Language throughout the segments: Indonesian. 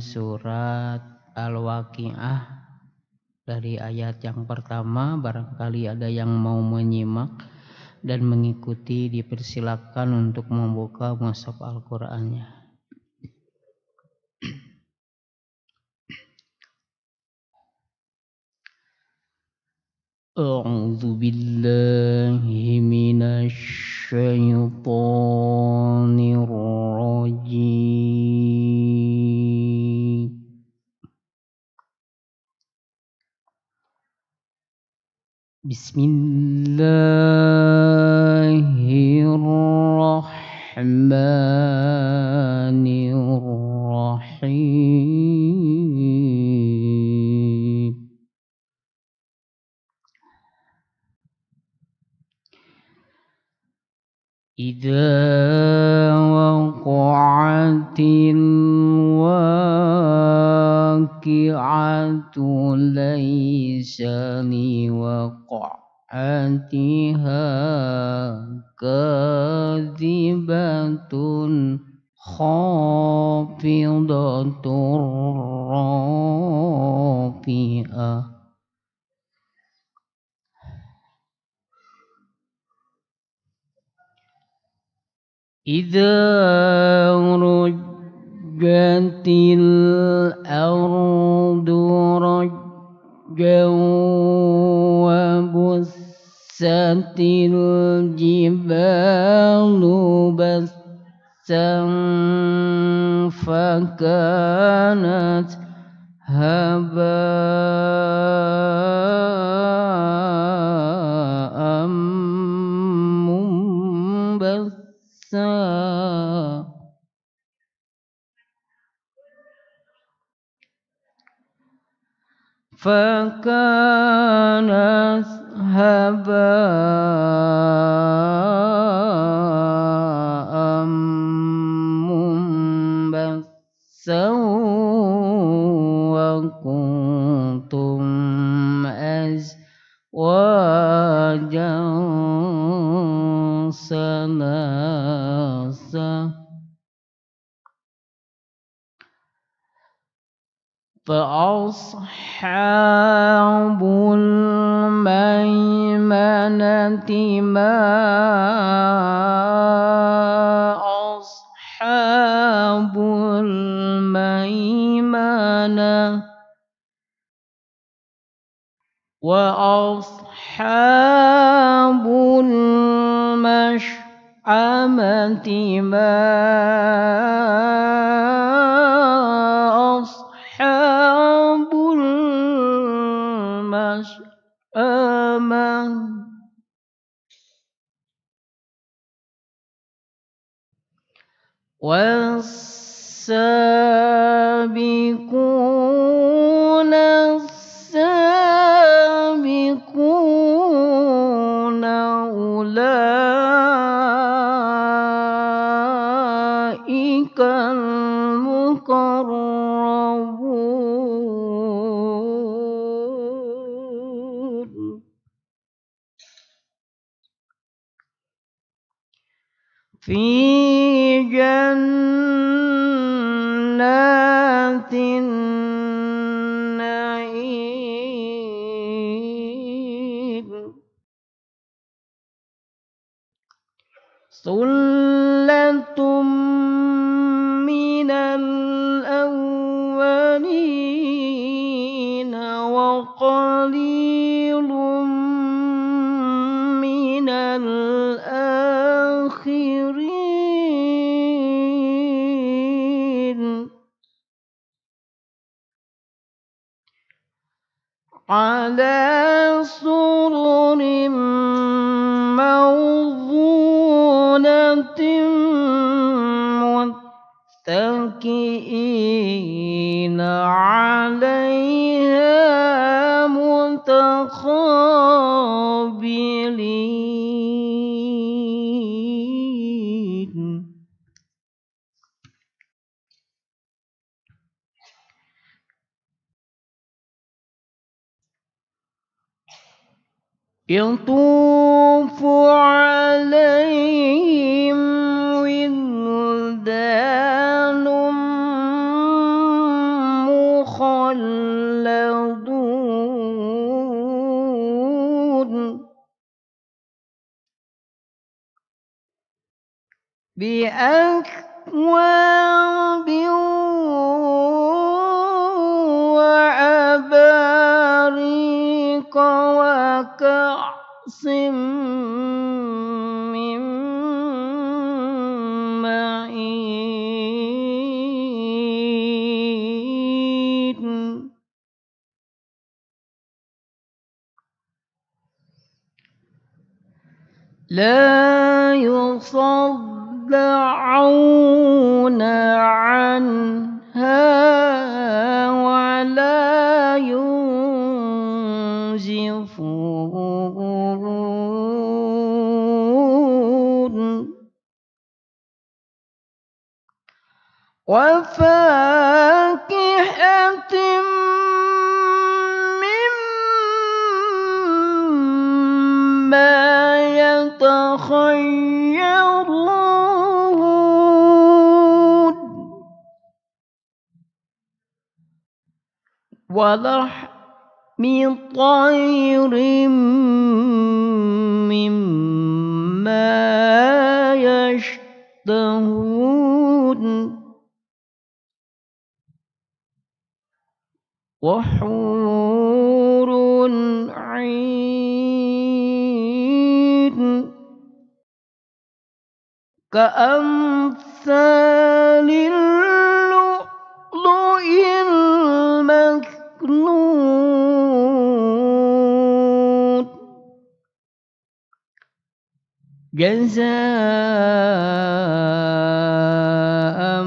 surat Al-Waqiah dari ayat yang pertama. Barangkali ada yang mau menyimak dan mengikuti, dipersilakan untuk membuka mushaf Al-Qur'annya. A'udzu billahi minasy syaithanir rajim. Bismillahirrahmanirrahim. Idza waqa'atil waqi'atu laysa liwaqa'atiha kadzibatun khafidatur rafi'ah. Idza rujjatil ardu rajjan wa bussatil jibalu bassan fakanat haba'an munbassa. Fakanat haba'an munbassa wa kuntum azwajan salasa. Fa'ashabul maimanati ma ashabul maimanah wa ashabul mash'amati ma ashabul mash'amah. Was-sabiquna as-sabiquna ulaikal muqarrabun fi jannatin na'im. Sullatum minal awwalin wa qalilum minal akhirin. Ala sururin mawdunatin muttaki'ina 'alaiha mutaqabilin. Yatufu 'alaihim wildanun مخلدون بأكواب وأباريق وكأس من معين لا يصدعون عنها ولا ينزفون وفاكهة مما يتخيرون ولحم طير مما يشتهون وحور عين كأمثال اللؤلؤ المكنون جزاء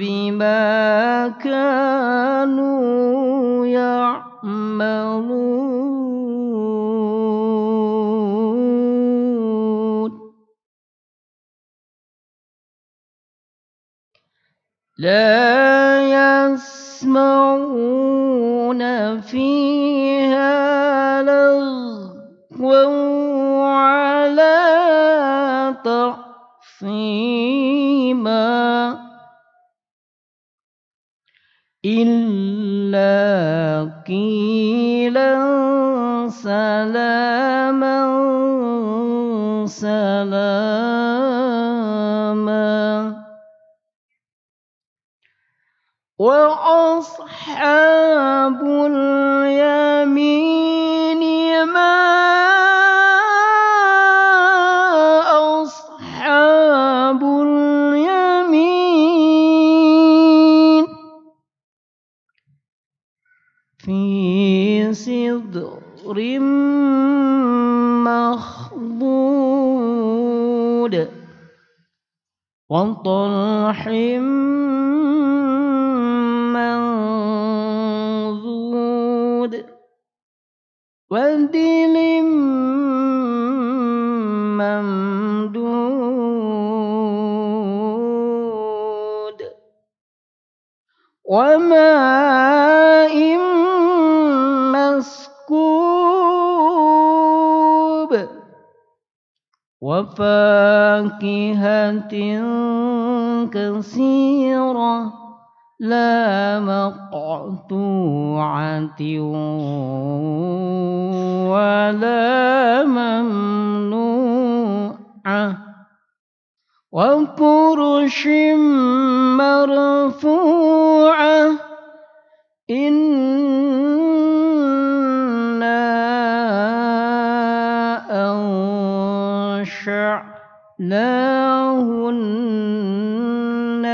بما كانوا يعملون لا يسمعون فيها لغوا ولا تأثيما إلا قيلا سلاما سلاما وأصحاب اليمين ما أصحاب اليمين في سدر مخضود وطلح منضود وظل ممدود وماء مسكوب وفاكهة كثيرة لا مقطوعة ولا ممنوعة وفرش مرفوعة إنا أنشأناهن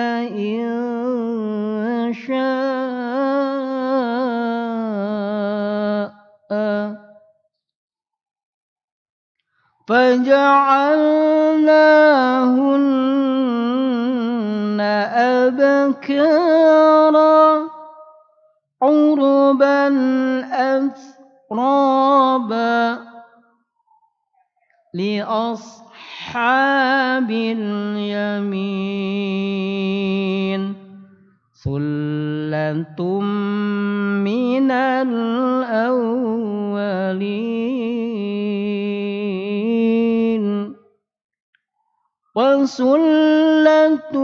إنشاء فجعلناهن أبكارا عربا أترابا لأصحاب اليمين ثلة من الأولين وثلة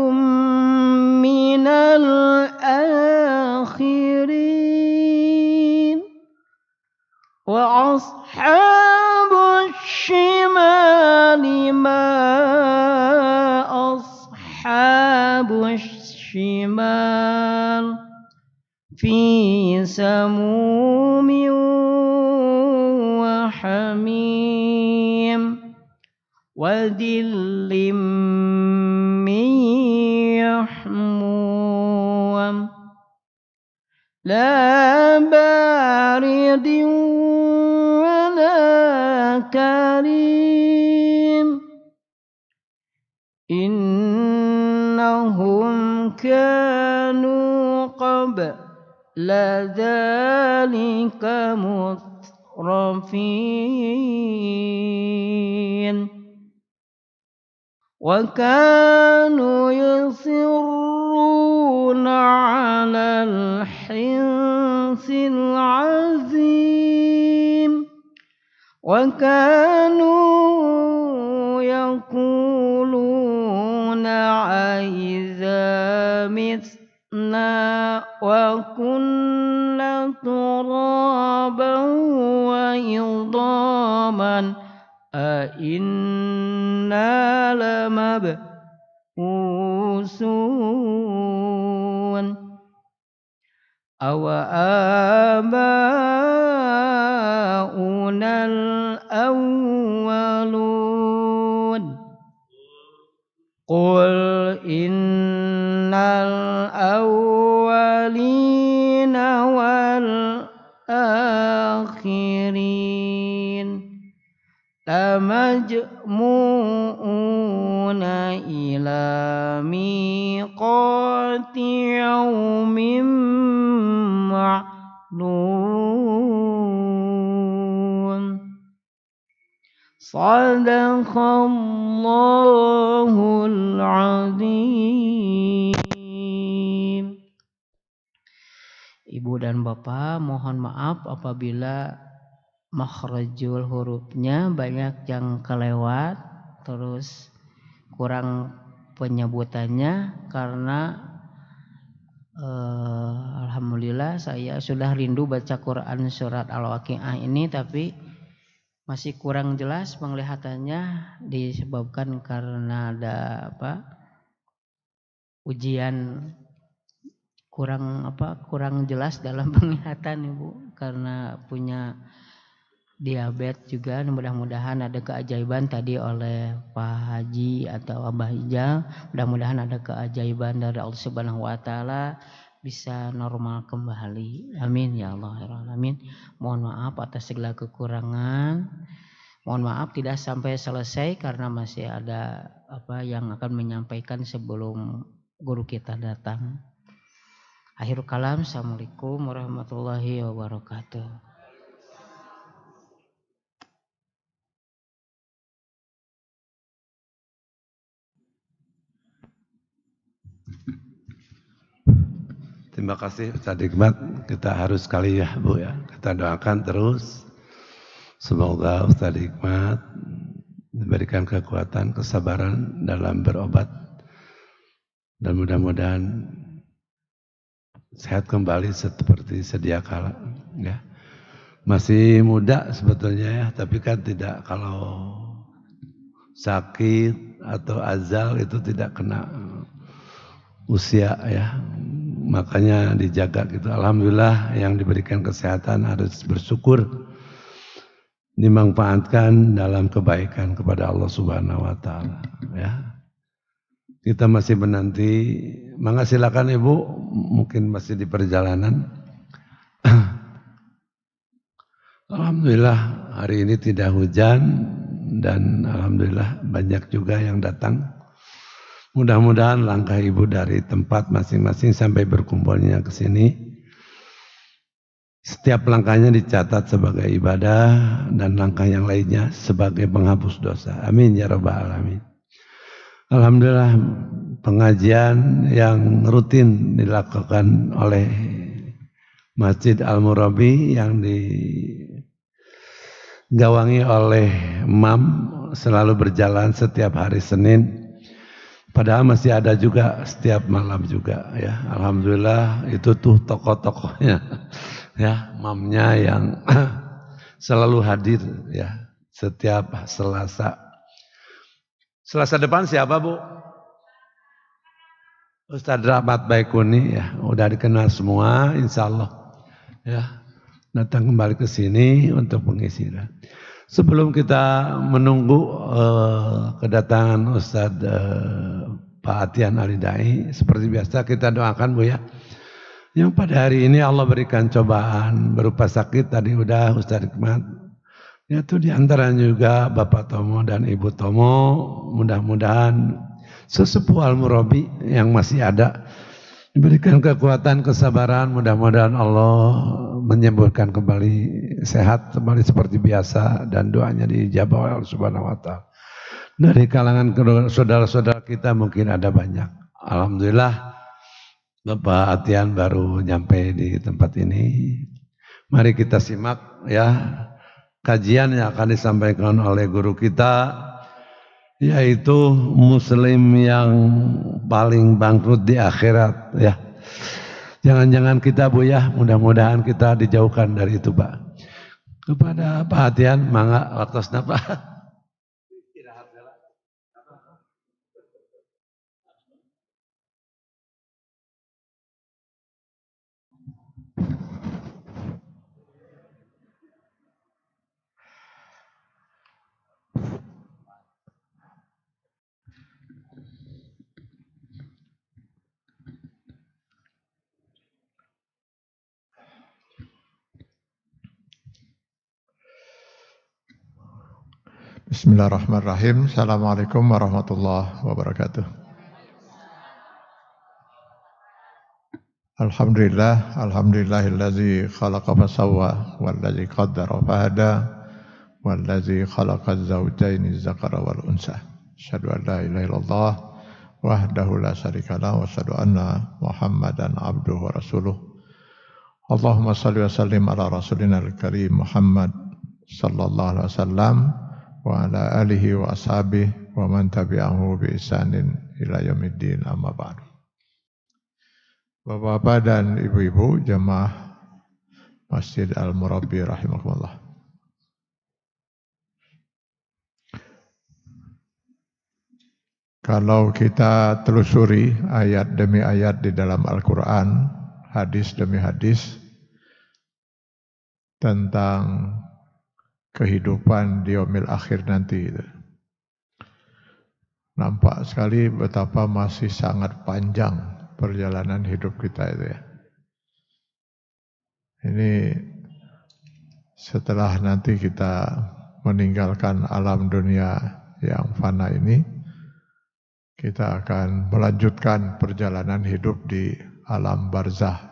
من الآخرين وأصحاب الشمال ما أصحاب الشمال في سموم وحميم وذل من يحموم لا بارد ولا كريم إنهم كانوا قبل ذلك مترفين وكانوا يصرون على الحنث العظيم وكانوا يقولون أإذا متنا وكنا ترابا وعظاما أإنا لمبعوثون أو آباؤنا الأولون قل إن الأولين والآخرين لمجموعون إلى ميقات يوم معلوم صدق الله العظيم. Ibu dan Bapak, mohon maaf apabila makhrajul hurufnya banyak yang kelewat, terus kurang penyebutannya karena alhamdulillah saya sudah rindu baca Quran surat Al-Waqiah ini, tapi masih kurang jelas penglihatannya disebabkan karena ada ujian kurang jelas dalam penglihatan Ibu, karena punya diabetes juga. Mudah-mudahan ada keajaiban tadi oleh Pak Haji atau Abah Ijal, mudah-mudahan ada keajaiban dari Allah Subhanahu wa taala bisa normal kembali. Amin ya Allah ya alamin. Mohon maaf atas segala kekurangan. Mohon maaf tidak sampai selesai karena masih ada yang akan menyampaikan sebelum guru kita datang. Akhirul kalam, assalamualaikum warahmatullahi wabarakatuh. Terima kasih Ustaz Hikmat. Kita harus sekali ya Bu ya. Kita doakan terus. Semoga Ustaz Hikmat diberikan kekuatan, kesabaran dalam berobat. Dan mudah-mudahan sehat kembali seperti sedia kala ya. Masih muda sebetulnya ya, tapi kan tidak, kalau sakit atau azal itu tidak kena usia ya. Makanya dijaga gitu. Alhamdulillah yang diberikan kesehatan harus bersyukur, dimanfaatkan dalam kebaikan kepada Allah Subhanahu wa taala ya. Kita masih menanti, mangga silakan Ibu, mungkin masih di perjalanan. Alhamdulillah hari ini tidak hujan dan alhamdulillah banyak juga yang datang. Mudah-mudahan langkah Ibu dari tempat masing-masing sampai berkumpulnya ke sini, setiap langkahnya dicatat sebagai ibadah dan langkah yang lainnya sebagai penghapus dosa. Amin ya rabbal alamin. Alhamdulillah pengajian yang rutin dilakukan oleh Masjid Al-Murabi yang digawangi oleh MAM selalu berjalan setiap hari Senin. Padahal masih ada juga setiap malam juga ya. Alhamdulillah itu tuh tokoh-tokohnya ya, mamnya yang selalu hadir ya setiap Selasa. Selasa depan siapa Bu? Ustadz Rahmat Baikuni ya, udah dikenal semua insya Allah ya. Datang kembali ke sini untuk mengisi. Sebelum kita menunggu kedatangan Ustadz Pak Atian Alidai, seperti biasa kita doakan Bu ya. Yang pada hari ini Allah berikan cobaan berupa sakit, tadi udah Ustadz Hikmat. Itu diantaranya juga Bapak Tomo dan Ibu Tomo, mudah-mudahan sesepuh Al-Murabi yang masih ada diberikan kekuatan, kesabaran, mudah-mudahan Allah menyembuhkan kembali, sehat kembali seperti biasa, dan doanya diijabah oleh Allah Subhanahu wa Ta'ala. Dari kalangan saudara-saudara kita mungkin ada banyak. Alhamdulillah Bapak Atian baru nyampe di tempat ini. Mari kita simak ya kajian yang akan disampaikan oleh guru kita, yaitu muslim yang paling bangkrut di akhirat ya. Jangan-jangan kita Bu ya, mudah-mudahan kita dijauhkan dari itu Pak. Kepada Pak Atian, mangga waktosna Pak. Bismillahirrahmanirrahim. Assalamualaikum warahmatullahi wabarakatuh. Alhamdulillah, alhamdulillahillazi khalaqa fasawwa wallazi qaddara fahada wallazi khalaqa zawjaini dzakara wal unsa. Asyhadu an la ilaha illallah wahdahu la syarikalah wa asyhadu anna Muhammadan abduhu wa rasuluh. Allahumma shalli wa sallim ala rasulina al-karim Muhammad sallallahu alaihi wasallam wa ala alihi wa ashabihi wa man tabi'ahu bi ihsanin ila yaumiddin, amma ba'du. Bapak-bapak dan ibu-ibu jemaah Masjid Al-Murabbi rahimakumullah. Kalau kita telusuri ayat demi ayat di dalam Al-Quran, hadis demi hadis tentang kehidupan di yaumil akhir nanti, nampak sekali betapa masih sangat panjang perjalanan hidup kita itu ya. Ini setelah nanti kita meninggalkan alam dunia yang fana ini, kita akan melanjutkan perjalanan hidup di alam barzah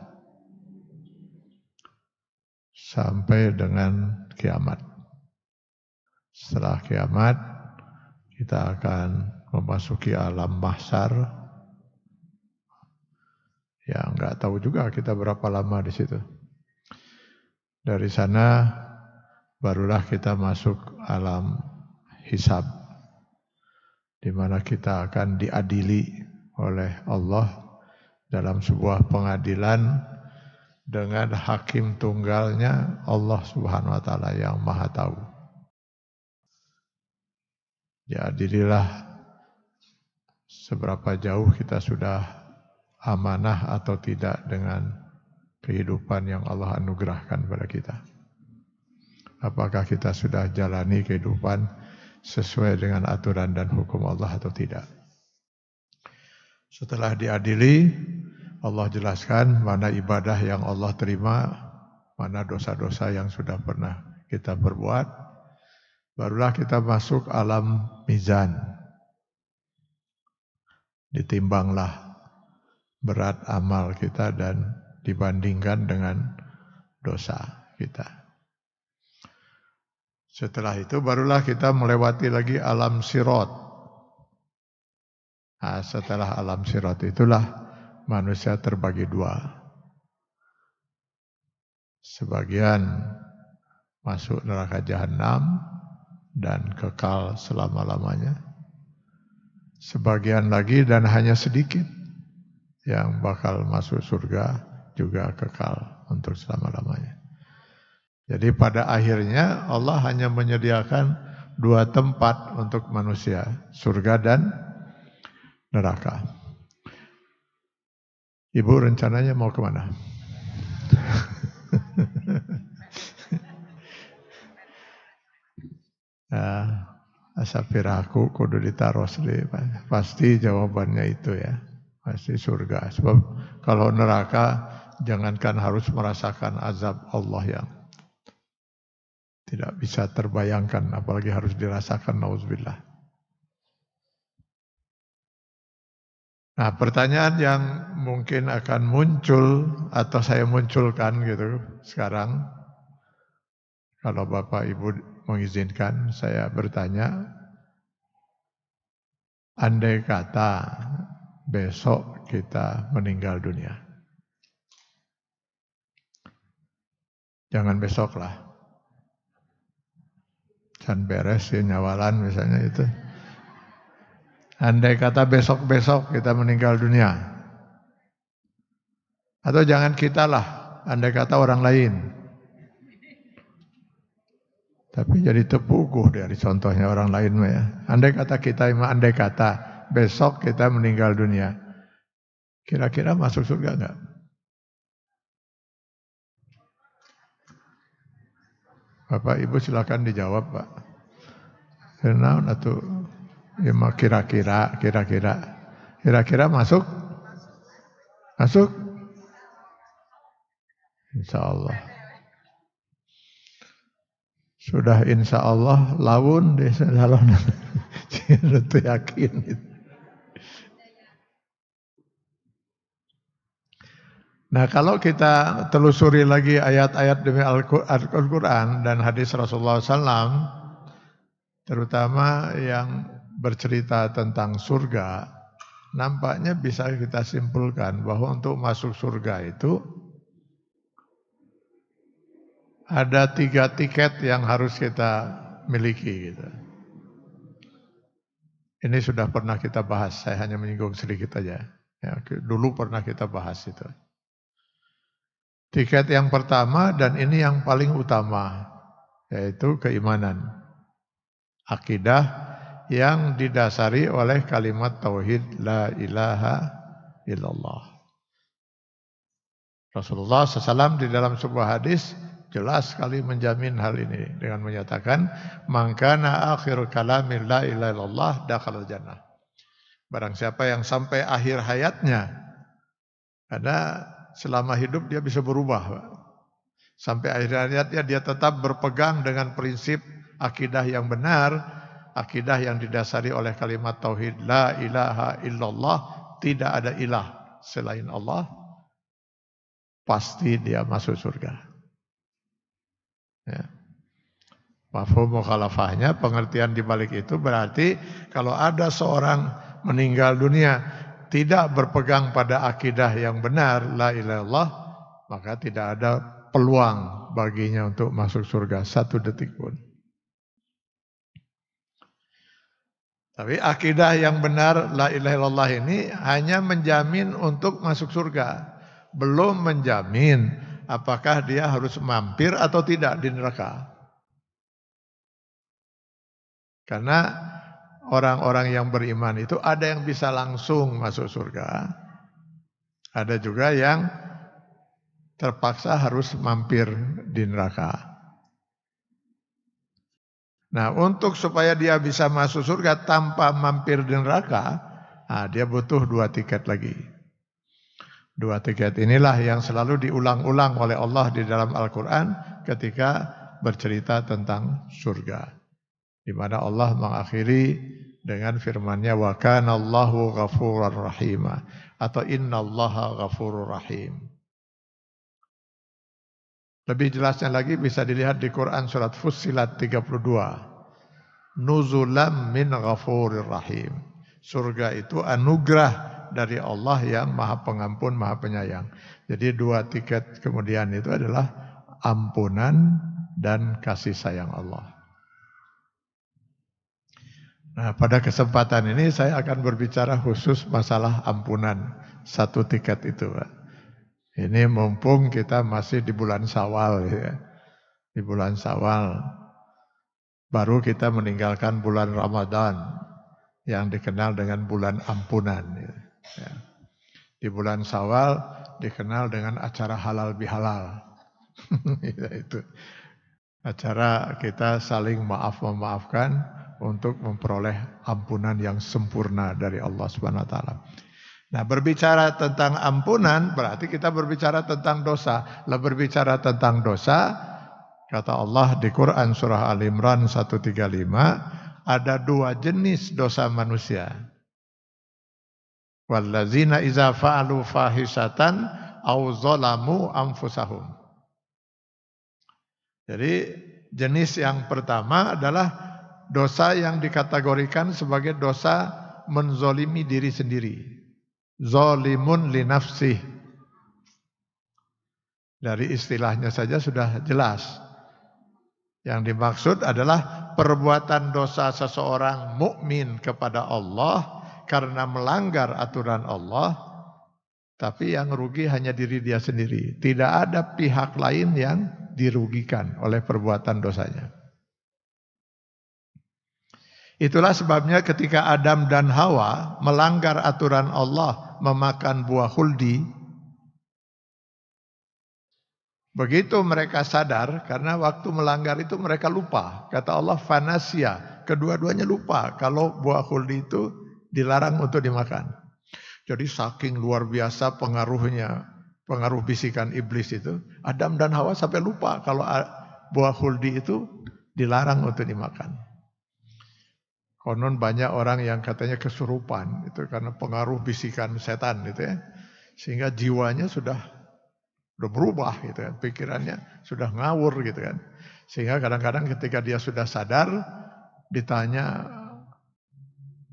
sampai dengan kiamat. Setelah kiamat, kita akan memasuki alam mahsyar. Ya, nggak tahu juga kita berapa lama di situ. Dari sana barulah kita masuk alam hisab, di mana kita akan diadili oleh Allah dalam sebuah pengadilan dengan hakim tunggalnya Allah Subhanahu wa Ta'ala yang Maha Tahu. Diadililah seberapa jauh kita sudah amanah atau tidak dengan kehidupan yang Allah anugerahkan pada kita. Apakah kita sudah jalani kehidupan sesuai dengan aturan dan hukum Allah atau tidak. Setelah diadili, Allah jelaskan mana ibadah yang Allah terima, mana dosa-dosa yang sudah pernah kita perbuat. Barulah kita masuk alam mizan. Ditimbanglah berat amal kita dan dibandingkan dengan dosa kita. Setelah itu barulah kita melewati lagi alam sirat. Nah, setelah alam sirat itulah manusia terbagi dua. Sebagian masuk neraka jahanam dan kekal selama-lamanya. sebagian lagi dan hanya sedikit yang bakal masuk surga juga kekal untuk selama-lamanya. Jadi pada akhirnya Allah hanya menyediakan 2 tempat untuk manusia, surga dan neraka. Ibu rencananya mau kemana? Asapiraku kudu ditaruh sendiri. Pasti jawabannya itu ya. Pasti surga. Sebab kalau neraka jangankan harus merasakan azab Allah yang tidak bisa terbayangkan, apalagi harus dirasakan, nauzubillah. Nah, pertanyaan yang mungkin akan muncul atau saya munculkan gitu sekarang, kalau Bapak Ibu mengizinkan saya bertanya, andai kata besok kita meninggal dunia, jangan besok lah. Can beres ya nyawalan misalnya itu. Andai kata besok-besok kita meninggal dunia. Atau jangan kita lah, andai kata orang lain. Tapi jadi terpuguh dari contohnya orang lain ya. Andai kata kita, andai kata besok kita meninggal dunia. Kira-kira masuk surga enggak? Bapak Ibu silakan dijawab, Pak. Kenal atau ya kira-kira masuk? Masuk? Insya Allah. Sudah insya Allah laun desa calon. Itu yakin. Nah, kalau kita telusuri lagi ayat-ayat demi Al-Quran dan hadis Rasulullah SAW, terutama yang bercerita tentang surga, nampaknya bisa kita simpulkan bahwa untuk masuk surga itu ada 3 tiket yang harus kita miliki. Gitu. Ini sudah pernah kita bahas, saya hanya menyinggung sedikit aja. Ya, dulu pernah kita bahas itu. Tiket yang pertama dan ini yang paling utama, yaitu keimanan. Akidah yang didasari oleh kalimat tauhid la ilaha illallah. Rasulullah SAW di dalam sebuah hadis jelas sekali menjamin hal ini dengan menyatakan man kana akhiru kalami la ilaha illallah dakhala jannah. Barang siapa yang sampai akhir hayatnya, karena selama hidup dia bisa berubah. Sampai akhir hayatnya dia tetap berpegang dengan prinsip akidah yang benar, akidah yang didasari oleh kalimat tauhid la ilaha illallah, tidak ada ilah selain Allah, pasti dia masuk surga. Ya. Mafhum mukhalafahnya, pengertian di balik itu berarti kalau ada seorang meninggal dunia tidak berpegang pada akidah yang benar la ilaha illallah, maka tidak ada peluang baginya untuk masuk surga 1 detik pun. Tapi akidah yang benar la ilaha illallah ini hanya menjamin untuk masuk surga, belum menjamin apakah dia harus mampir atau tidak di neraka. Karena orang-orang yang beriman itu ada yang bisa langsung masuk surga, ada juga yang terpaksa harus mampir di neraka. Nah, untuk supaya dia bisa masuk surga tanpa mampir di neraka, dia butuh 2 tiket lagi. 2 tiket inilah yang selalu diulang-ulang oleh Allah di dalam Al-Quran ketika bercerita tentang surga. Di mana Allah mengakhiri dengan firman-Nya wa kana Allahu ghafurur rahim atau innallaha ghafurur rahim. Lebih jelasnya lagi bisa dilihat di Quran surat Fussilat 32. Nuzulam min ghafurir rahim. Surga itu anugerah dari Allah yang Maha Pengampun, Maha Penyayang. Jadi 2 tiket kemudian itu adalah ampunan dan kasih sayang Allah. Nah, pada kesempatan ini saya akan berbicara khusus masalah ampunan 1 tiket itu, Pak. Ini mumpung kita masih di bulan Syawal ya. Di bulan Syawal baru kita meninggalkan bulan Ramadan yang dikenal dengan bulan ampunan ya. Di bulan Syawal dikenal dengan acara halal bihalal. Itu acara kita saling memaafkan untuk memperoleh ampunan yang sempurna dari Allah Subhanahu wa taala. Nah, berbicara tentang ampunan berarti kita berbicara tentang dosa. Lah berbicara tentang dosa, kata Allah di Quran surah Al-Imran 135, ada 2 jenis dosa manusia. Wallazina iza fa'alu fahisatan aw zalamu anfusahum. Jadi jenis yang pertama adalah dosa yang dikategorikan sebagai dosa menzolimi diri sendiri. Zolimun li nafsih. Dari istilahnya saja sudah jelas. Yang dimaksud adalah perbuatan dosa seseorang mukmin kepada Allah karena melanggar aturan Allah, tapi yang rugi hanya diri dia sendiri. Tidak ada pihak lain yang dirugikan oleh perbuatan dosanya. Itulah sebabnya ketika Adam dan Hawa melanggar aturan Allah memakan buah khuldi, begitu mereka sadar, karena waktu melanggar itu mereka lupa. Kata Allah fanasya, kedua-duanya lupa kalau buah khuldi itu dilarang untuk dimakan. Jadi saking luar biasa pengaruhnya, pengaruh bisikan iblis itu, Adam dan Hawa sampai lupa kalau buah khuldi itu dilarang untuk dimakan. Konon banyak orang yang katanya kesurupan itu karena pengaruh bisikan setan gitu ya. Sehingga jiwanya sudah berubah gitu kan, pikirannya sudah ngawur gitu kan. Sehingga kadang-kadang ketika dia sudah sadar ditanya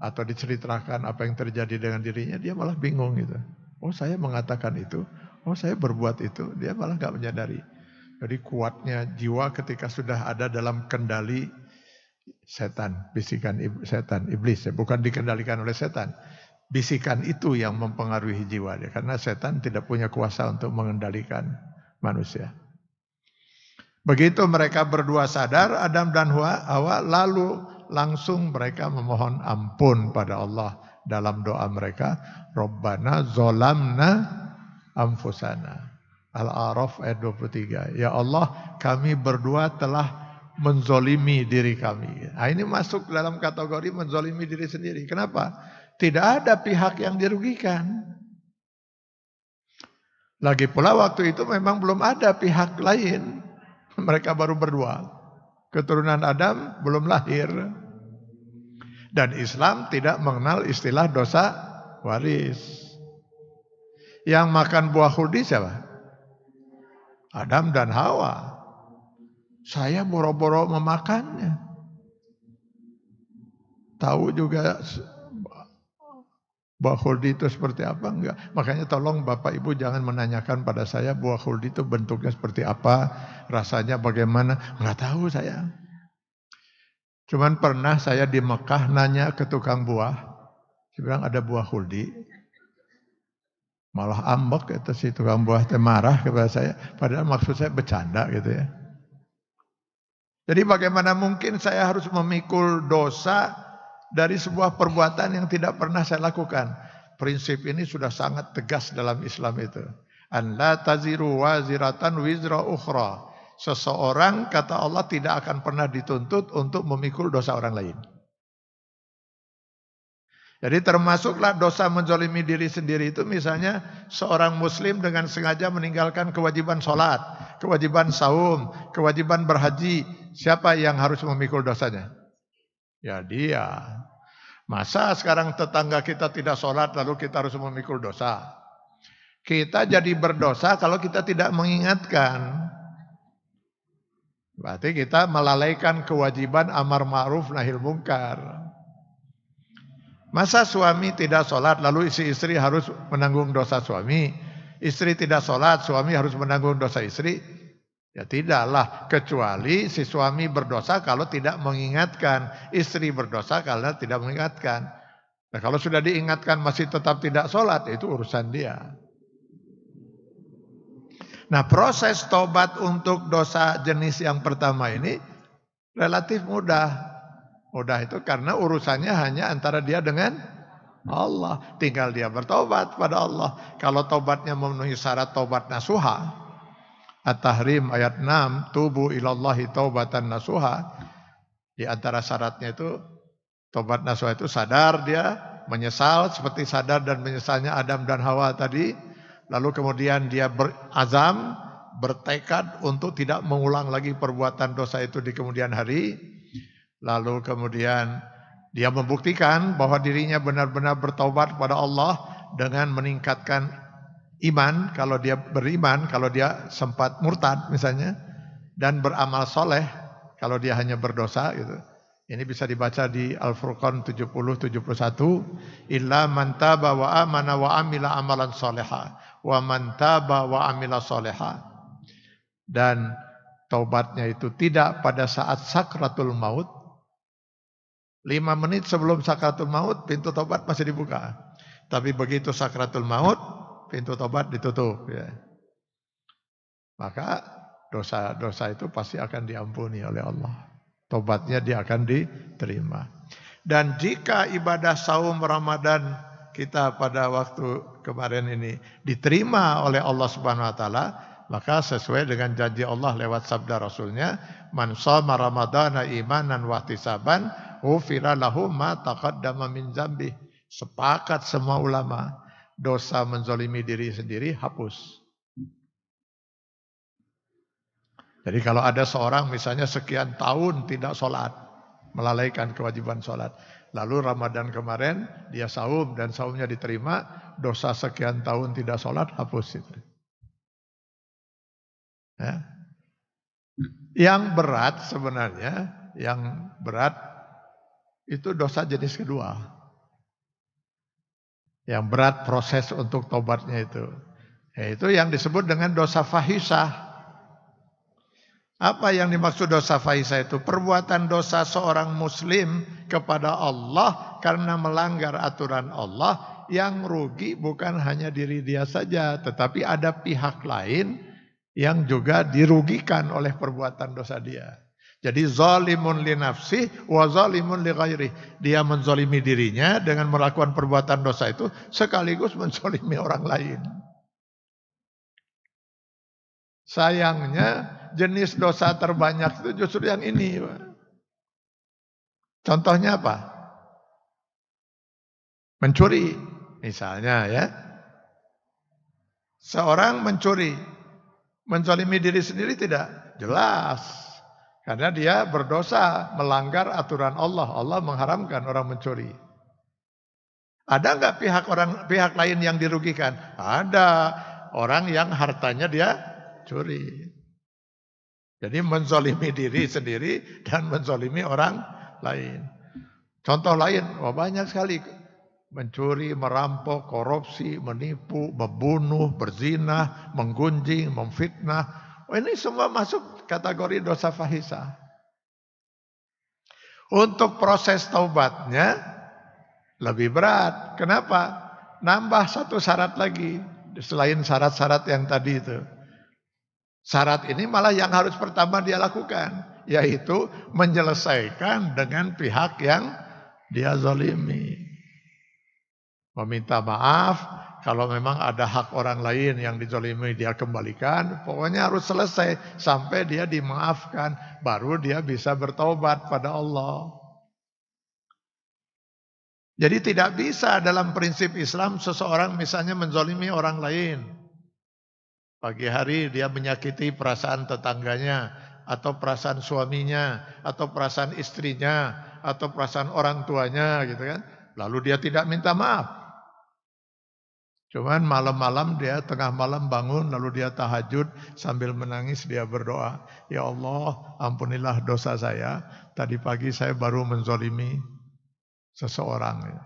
atau diceritakan apa yang terjadi dengan dirinya, dia malah bingung gitu. Oh, saya mengatakan itu, oh saya berbuat itu, dia malah enggak menyadari. Jadi kuatnya jiwa ketika sudah ada dalam kendali setan, bisikan setan, iblis, bukan dikendalikan oleh setan. Bisikan itu yang mempengaruhi jiwa dia, karena setan tidak punya kuasa untuk mengendalikan manusia. Begitu mereka berdua sadar, Adam dan Hawa, lalu langsung mereka memohon ampun pada Allah dalam doa mereka, Rabbana zolamna anfusana. Al-A'raf ayat 23. Ya Allah, kami berdua telah menzolimi diri kami. Nah, ini masuk dalam kategori menzolimi diri sendiri. Kenapa? Tidak ada pihak yang dirugikan. Lagi pula waktu itu memang belum ada pihak lain. Mereka baru berdua. Keturunan Adam belum lahir. Dan Islam tidak mengenal istilah dosa waris. Yang makan buah khuldi siapa? Adam dan Hawa. Saya boro-boro memakannya. Tahu juga buah khuldi itu seperti apa? Enggak. Makanya tolong Bapak Ibu jangan menanyakan pada saya buah khuldi itu bentuknya seperti apa, rasanya bagaimana. Enggak tahu saya. Cuman pernah saya di Mekah nanya ke tukang buah. Dia bilang ada buah khuldi. Malah ambek itu si tukang buah teh marah kepada saya. Padahal maksud saya bercanda gitu ya. Jadi bagaimana mungkin saya harus memikul dosa dari sebuah perbuatan yang tidak pernah saya lakukan. Prinsip ini sudah sangat tegas dalam Islam itu. An la taziru waziratan wizra ukhra. Seseorang kata Allah tidak akan pernah dituntut untuk memikul dosa orang lain. Jadi termasuklah dosa menzalimi diri sendiri itu misalnya seorang muslim dengan sengaja meninggalkan kewajiban sholat, kewajiban saum, kewajiban berhaji. Siapa yang harus memikul dosanya? Ya dia. Masa sekarang tetangga kita tidak sholat lalu kita harus memikul dosa? Kita jadi berdosa kalau kita tidak mengingatkan. Berarti kita melalaikan kewajiban amar ma'ruf nahil munkar. Masa suami tidak sholat lalu istri harus menanggung dosa suami? Istri tidak sholat, suami harus menanggung dosa istri? Ya tidaklah, kecuali si suami berdosa kalau tidak mengingatkan, istri berdosa kalau tidak mengingatkan. Nah kalau sudah diingatkan masih tetap tidak sholat, itu urusan dia. Nah proses tobat untuk dosa jenis yang pertama ini relatif mudah. Mudah itu karena urusannya hanya antara dia dengan Allah. Tinggal dia bertobat pada Allah. Kalau tobatnya memenuhi syarat tobat nasuha, At-Tahrim ayat 6, tubu ilallahi taubatan nasuha. Di antara syaratnya itu, tobat nasuha itu sadar dia, menyesal seperti sadar dan menyesalnya Adam dan Hawa tadi. Lalu kemudian dia berazam, bertekad untuk tidak mengulang lagi perbuatan dosa itu di kemudian hari. Lalu kemudian dia membuktikan bahwa dirinya benar-benar bertaubat kepada Allah dengan meningkatkan iman, kalau dia beriman, kalau dia sempat murtad misalnya, dan beramal soleh kalau dia hanya berdosa gitu. Ini bisa dibaca di Al-Furqan 70-71. Illa man taba wa amana wa amila amalan soleha wa man taba wa amila soleha. Dan taubatnya itu tidak pada saat sakratul maut. 5 menit sebelum sakratul maut pintu taubat masih dibuka. Tapi begitu sakratul maut pintu tobat ditutup ya. Maka dosa-dosa itu pasti akan diampuni oleh Allah. Tobatnya dia akan diterima. Dan jika ibadah saum Ramadan kita pada waktu kemarin ini diterima oleh Allah Subhanahu wa taala, maka sesuai dengan janji Allah lewat sabda Rasulnya, man shoma ramadhana imanan wa ihtisaban ghufira lahu ma taqaddama min dzambi. Sepakat semua ulama, dosa menzolimi diri sendiri hapus. Jadi kalau ada seorang misalnya sekian tahun tidak sholat, melalaikan kewajiban sholat, lalu Ramadan kemarin dia saum dan saumnya diterima, dosa sekian tahun tidak sholat hapus itu. Ya. Yang berat sebenarnya, yang berat itu dosa jenis kedua. Yang berat proses untuk tobatnya itu. Yaitu yang disebut dengan dosa fahisyah. Apa yang dimaksud dosa fahisyah itu? Perbuatan dosa seorang muslim kepada Allah karena melanggar aturan Allah, yang rugi bukan hanya diri dia saja, tetapi ada pihak lain yang juga dirugikan oleh perbuatan dosa dia. Jadi zalimun li nafsih wa zalimun li ghairih. Dia menzalimi dirinya dengan melakukan perbuatan dosa itu sekaligus menzalimi orang lain. Sayangnya jenis dosa terbanyak itu justru yang ini. Contohnya apa? Mencuri misalnya ya. Seorang mencuri, menzalimi diri sendiri tidak? Jelas. Karena dia berdosa, melanggar aturan Allah. Allah mengharamkan orang mencuri. Ada enggak pihak lain yang dirugikan? Ada. Orang yang hartanya dia curi. Jadi menzalimi diri sendiri dan menzalimi orang lain. Contoh lain, banyak sekali. Mencuri, merampok, korupsi, menipu, membunuh, berzina, menggunjing, memfitnah. Ini semua masuk kategori dosa fahisyah. Untuk proses taubatnya lebih berat. Kenapa? Nambah satu syarat lagi selain syarat-syarat yang tadi itu. Syarat ini malah yang harus pertama dia lakukan, yaitu menyelesaikan dengan pihak yang dia zalimi. Meminta maaf. Kalau memang ada hak orang lain yang dizalimi dia kembalikan, pokoknya harus selesai sampai dia dimaafkan, baru dia bisa bertaubat pada Allah. Jadi tidak bisa dalam prinsip Islam seseorang misalnya menzalimi orang lain. Pagi hari dia menyakiti perasaan tetangganya, atau perasaan suaminya, atau perasaan istrinya, atau perasaan orang tuanya gitu kan. Lalu dia tidak minta maaf. Cuman malam-malam dia tengah malam bangun lalu dia tahajud sambil menangis dia berdoa, ya Allah ampunilah dosa saya, tadi pagi saya baru menzalimi seseorang.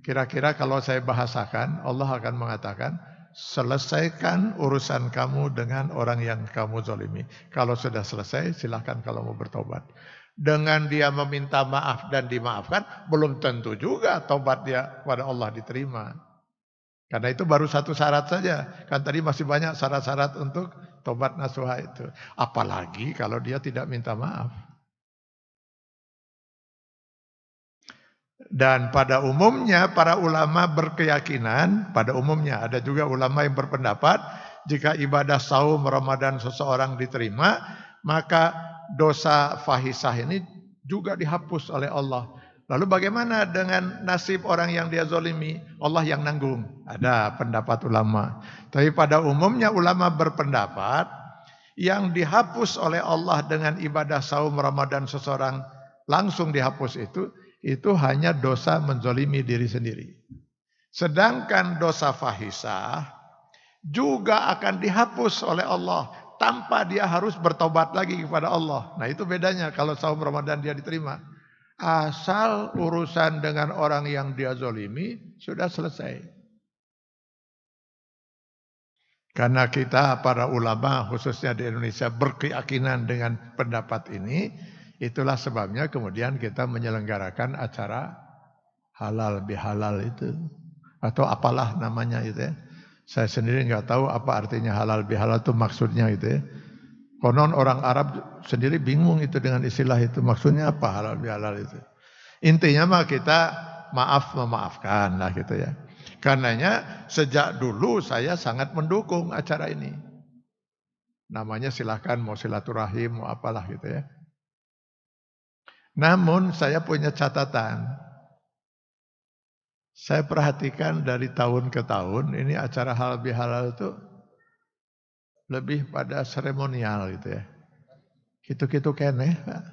Kira-kira kalau saya bahasakan Allah akan mengatakan, selesaikan urusan kamu dengan orang yang kamu zalimi. Kalau sudah selesai, silakan kalau mau bertobat. Dengan dia meminta maaf dan dimaafkan, belum tentu juga tobat dia kepada Allah diterima. Karena itu baru satu syarat saja. Kan tadi masih banyak syarat-syarat untuk tobat nasuha itu. Apalagi kalau dia tidak minta maaf. Dan pada umumnya para ulama berkeyakinan, pada umumnya ada juga ulama yang berpendapat jika ibadah saum Ramadan seseorang diterima, maka dosa fahisah ini juga dihapus oleh Allah. Lalu bagaimana dengan nasib orang yang dia zalimi? Allah yang nanggung. Ada pendapat ulama. Tapi pada umumnya ulama berpendapat yang dihapus oleh Allah dengan ibadah saum Ramadan seseorang langsung dihapus itu hanya dosa menzalimi diri sendiri. Sedangkan dosa fahisah juga akan dihapus oleh Allah tanpa dia harus bertobat lagi kepada Allah. Nah itu bedanya kalau saum Ramadan dia diterima. Asal urusan dengan orang yang dia zalimi sudah selesai. Karena kita para ulama khususnya di Indonesia berkeyakinan dengan pendapat ini, itulah sebabnya kemudian kita menyelenggarakan acara halal bihalal itu. Atau apalah namanya itu ya. Saya sendiri nggak tahu apa artinya halal bihalal itu maksudnya itu ya. Konon orang Arab sendiri bingung itu dengan istilah itu. Maksudnya apa halal bihalal itu. Intinya mah kita maaf memaafkan lah gitu ya. Karenanya sejak dulu saya sangat mendukung acara ini. Namanya silahkan mau silaturahim mau apalah gitu ya. Namun saya punya catatan. Saya perhatikan dari tahun ke tahun ini acara halal bihalal itu lebih pada seremonial gitu ya. Gitu-gitu keneh Pak.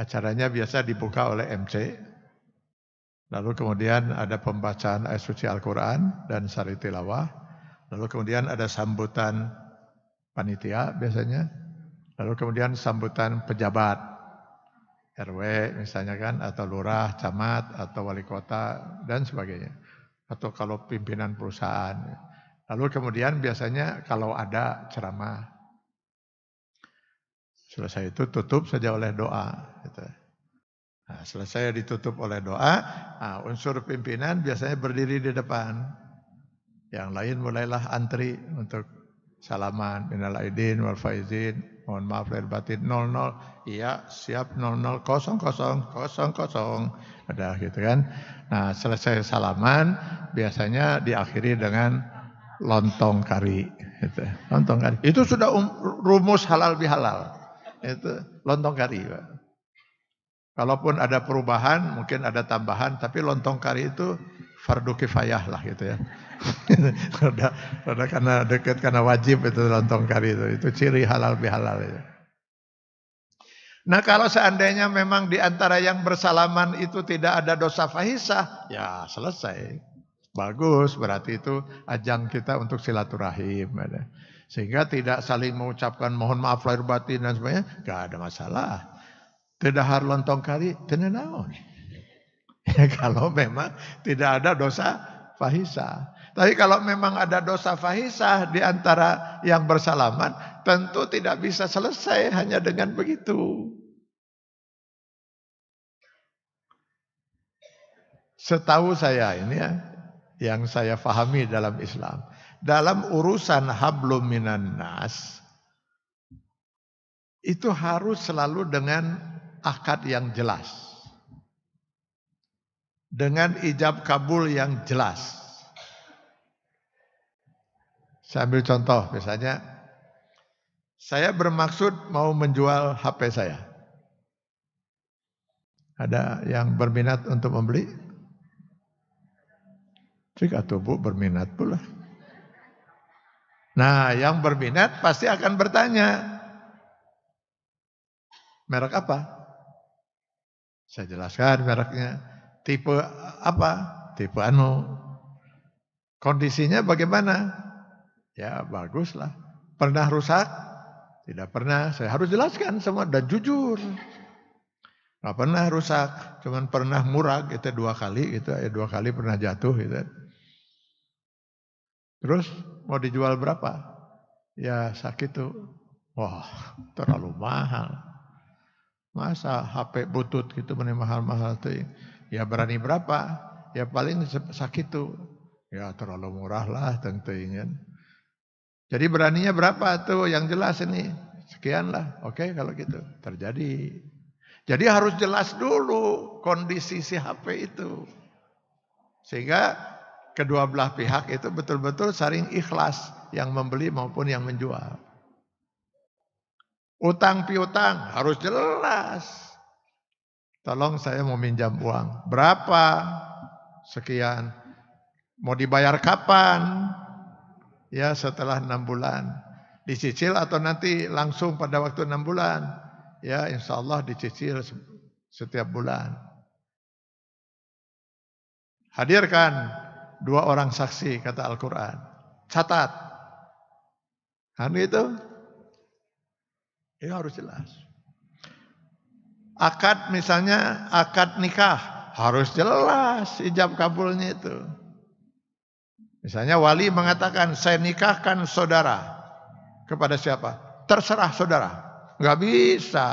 Acaranya biasa dibuka oleh MC. Lalu kemudian ada pembacaan ayat suci Al-Quran dan sari tilawah. Lalu kemudian ada sambutan panitia biasanya. Lalu kemudian sambutan pejabat. RW misalnya kan, atau lurah, camat, atau wali kota, dan sebagainya. Atau kalau pimpinan perusahaan. Lalu kemudian biasanya kalau ada ceramah. Selesai itu tutup saja oleh doa. Gitu. Nah, selesai ditutup oleh doa, unsur pimpinan biasanya berdiri di depan. Yang lain mulailah antri untuk salaman. Minal aidin wal faizin. Mohon maaf lahir batin 00. Iya, siap 00 00 00. Ada gitu kan. Nah, selesai salaman biasanya diakhiri dengan lontong kari gitu. Lontong kari. Itu sudah rumus halal bihalal. Itu lontong kari, Pak. Kalaupun ada perubahan, mungkin ada tambahan, tapi lontong kari itu fardu kifayah lah gitu ya. Karena dekat karena wajib itu lontong kari itu ciri halal bihalal itu. Nah, kalau seandainya memang di antara yang bersalaman itu tidak ada dosa fahisah, ya selesai. Bagus, berarti itu ajang kita untuk silaturahim. Sehingga tidak saling mengucapkan mohon maaf lahir batin dan sebagainya, gak ada masalah. Tidak lontong kari, tidak naon. Ya, kalau memang tidak ada dosa fahisah. Tapi kalau memang ada dosa fahisah di antara yang bersalaman, tentu tidak bisa selesai hanya dengan begitu. Setahu saya ini ya, yang saya fahami dalam Islam. Dalam urusan hablum minan nas, itu harus selalu dengan akad yang jelas. Dengan ijab kabul yang jelas. Saya ambil contoh, misalnya, saya bermaksud mau menjual HP saya. Ada yang berminat untuk membeli? Cik atau Bu berminat pula. Nah, yang berminat pasti akan bertanya, merek apa? Saya jelaskan mereknya. Tipe apa? Tipe kondisinya bagaimana? Ya baguslah. Pernah rusak? Tidak pernah. Saya harus jelaskan semua dan jujur. Nggak pernah rusak, cuman pernah murag itu 2 kali gitu, 2 kali pernah jatuh gitu. Terus mau dijual berapa? Ya sakitu. Wah, terlalu mahal. Masa HP butut gitu bener mahal-mahal tuh. Ya berani berapa? Ya paling sakitu. Ya terlalu murah lah tentu ingin. Jadi beraninya berapa tuh yang jelas ini? Sekian lah. Oke kalau gitu. Terjadi. Jadi harus jelas dulu kondisi si HP itu. Sehingga kedua belah pihak itu betul-betul saling ikhlas. Yang membeli maupun yang menjual. Utang piutang harus jelas. Tolong saya mau minjam uang. Berapa? Sekian. Mau dibayar kapan? Ya setelah 6 bulan. Dicicil atau nanti langsung pada waktu 6 bulan. Ya insya Allah dicicil setiap bulan. Hadirkan 2 orang saksi kata Al-Quran. Catat. Kan itu? Itu harus jelas. Akad misalnya akad nikah harus jelas ijab kabulnya itu. Misalnya wali mengatakan saya nikahkan saudara kepada siapa? Terserah saudara. Nggak bisa.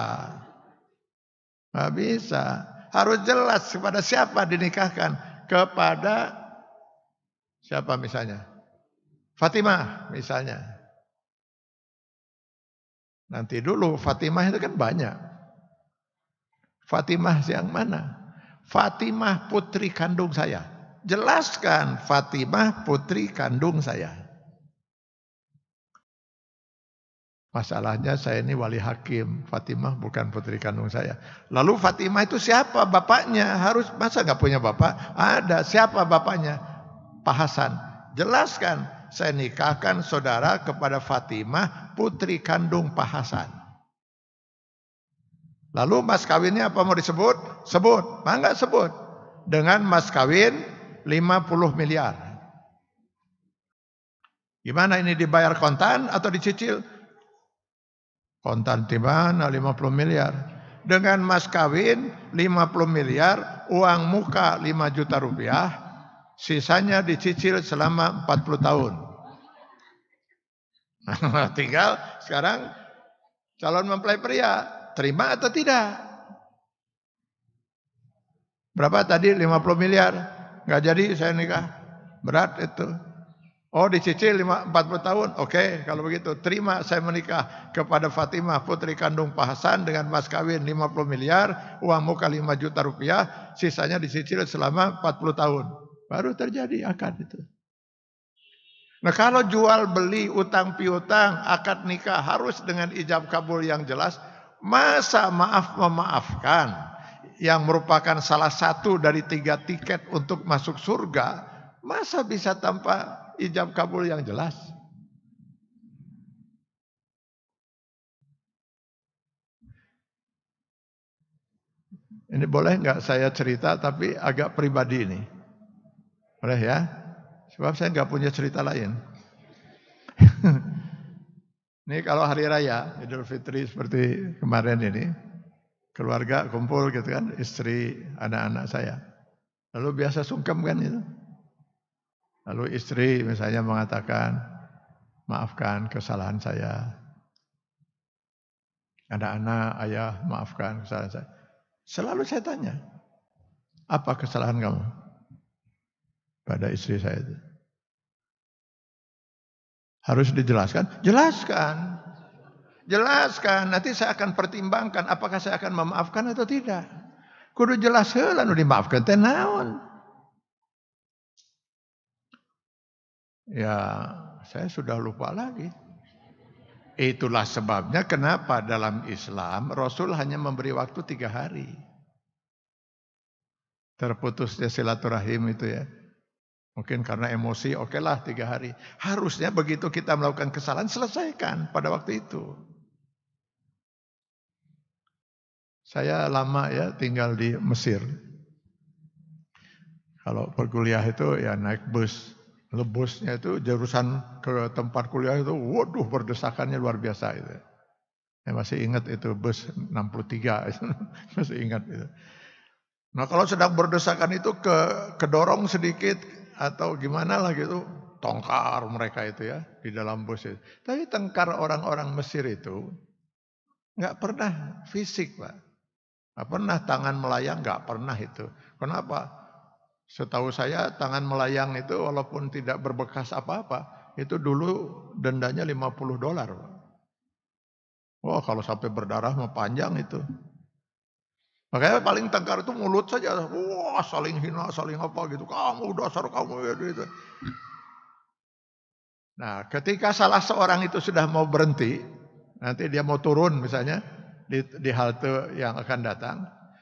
Nggak bisa. Harus jelas kepada siapa dinikahkan. Kepada siapa misalnya? Fatimah misalnya. Nanti dulu Fatimah itu kan banyak. Fatimah yang mana? Fatimah putri kandung saya. Jelaskan Fatimah putri kandung saya. Masalahnya saya ini wali hakim. Fatimah bukan putri kandung saya. Lalu Fatimah itu siapa bapaknya? Harus masa nggak punya bapak? Ada. Siapa bapaknya? Pak Hasan. Jelaskan. Saya nikahkan saudara kepada Fatimah putri kandung Pak Hasan. Lalu mas kawinnya apa mau disebut? Sebut. Mangga sebut. Dengan mas kawin 50 miliar. Gimana ini dibayar kontan atau dicicil? Kontan di mana 50 miliar? Dengan mas kawin 50 miliar, uang muka 5 juta rupiah, sisanya dicicil selama 40 tahun. Tinggal sekarang calon mempelai pria, terima atau tidak? Berapa tadi? 50 miliar. Nggak jadi saya nikah. Berat itu. Oh dicicil 40 tahun. Oke, kalau begitu terima saya menikah kepada Fatimah putri kandung Pak Hasan dengan mas kawin 50 miliar, uang muka 5 juta rupiah, sisanya dicicil selama 40 tahun. Baru terjadi akad itu. Nah kalau jual beli utang piutang, akad nikah harus dengan ijab kabul yang jelas. Masa maaf memaafkan yang merupakan salah satu dari 3 tiket untuk masuk surga, masa bisa tanpa ijab kabul yang jelas? Ini boleh nggak saya cerita tapi agak pribadi ini? Boleh ya? Sebab saya nggak punya cerita lain. Ini kalau hari raya Idul Fitri seperti kemarin ini, keluarga kumpul gitu kan, istri, anak-anak saya. Lalu biasa sungkem kan itu. Lalu istri misalnya mengatakan, maafkan kesalahan saya. Anak-anak, ayah maafkan kesalahan saya. Selalu saya tanya, apa kesalahan kamu? Pada istri saya itu. Harus dijelaskan? Jelaskan. Jelaskan. Nanti saya akan pertimbangkan apakah saya akan memaafkan atau tidak. Kudu jelas heula nu dimaafkan teh naon. Ya, saya sudah lupa lagi. Itulah sebabnya kenapa dalam Islam Rasul hanya memberi waktu 3 hari. Terputusnya silaturahim itu ya. Mungkin karena emosi, oke lah 3 hari. Harusnya begitu kita melakukan kesalahan, selesaikan pada waktu itu. Saya lama ya tinggal di Mesir. Kalau perkuliah itu ya naik bus. Lalu busnya itu jurusan ke tempat kuliah itu, waduh berdesakannya luar biasa itu. Saya masih ingat itu bus 63, masih ingat itu. Nah kalau sedang berdesakan itu kedorong sedikit, atau gimana lah gitu, tongkar mereka itu ya di dalam bus itu. Tapi tengkar orang-orang Mesir itu nggak pernah fisik, Pak. Nggak pernah tangan melayang, nggak pernah itu. Kenapa? Setahu saya tangan melayang itu walaupun tidak berbekas apa-apa, itu dulu dendanya $50. Pak. Wah, kalau sampai berdarah mah panjang itu. Makanya paling tengkar itu mulut saja. Wah, saling hina, saling apa gitu. Kamu dasar kamu ya gitu. Nah, ketika salah seorang itu sudah mau berhenti, nanti dia mau turun misalnya di halte yang akan datang.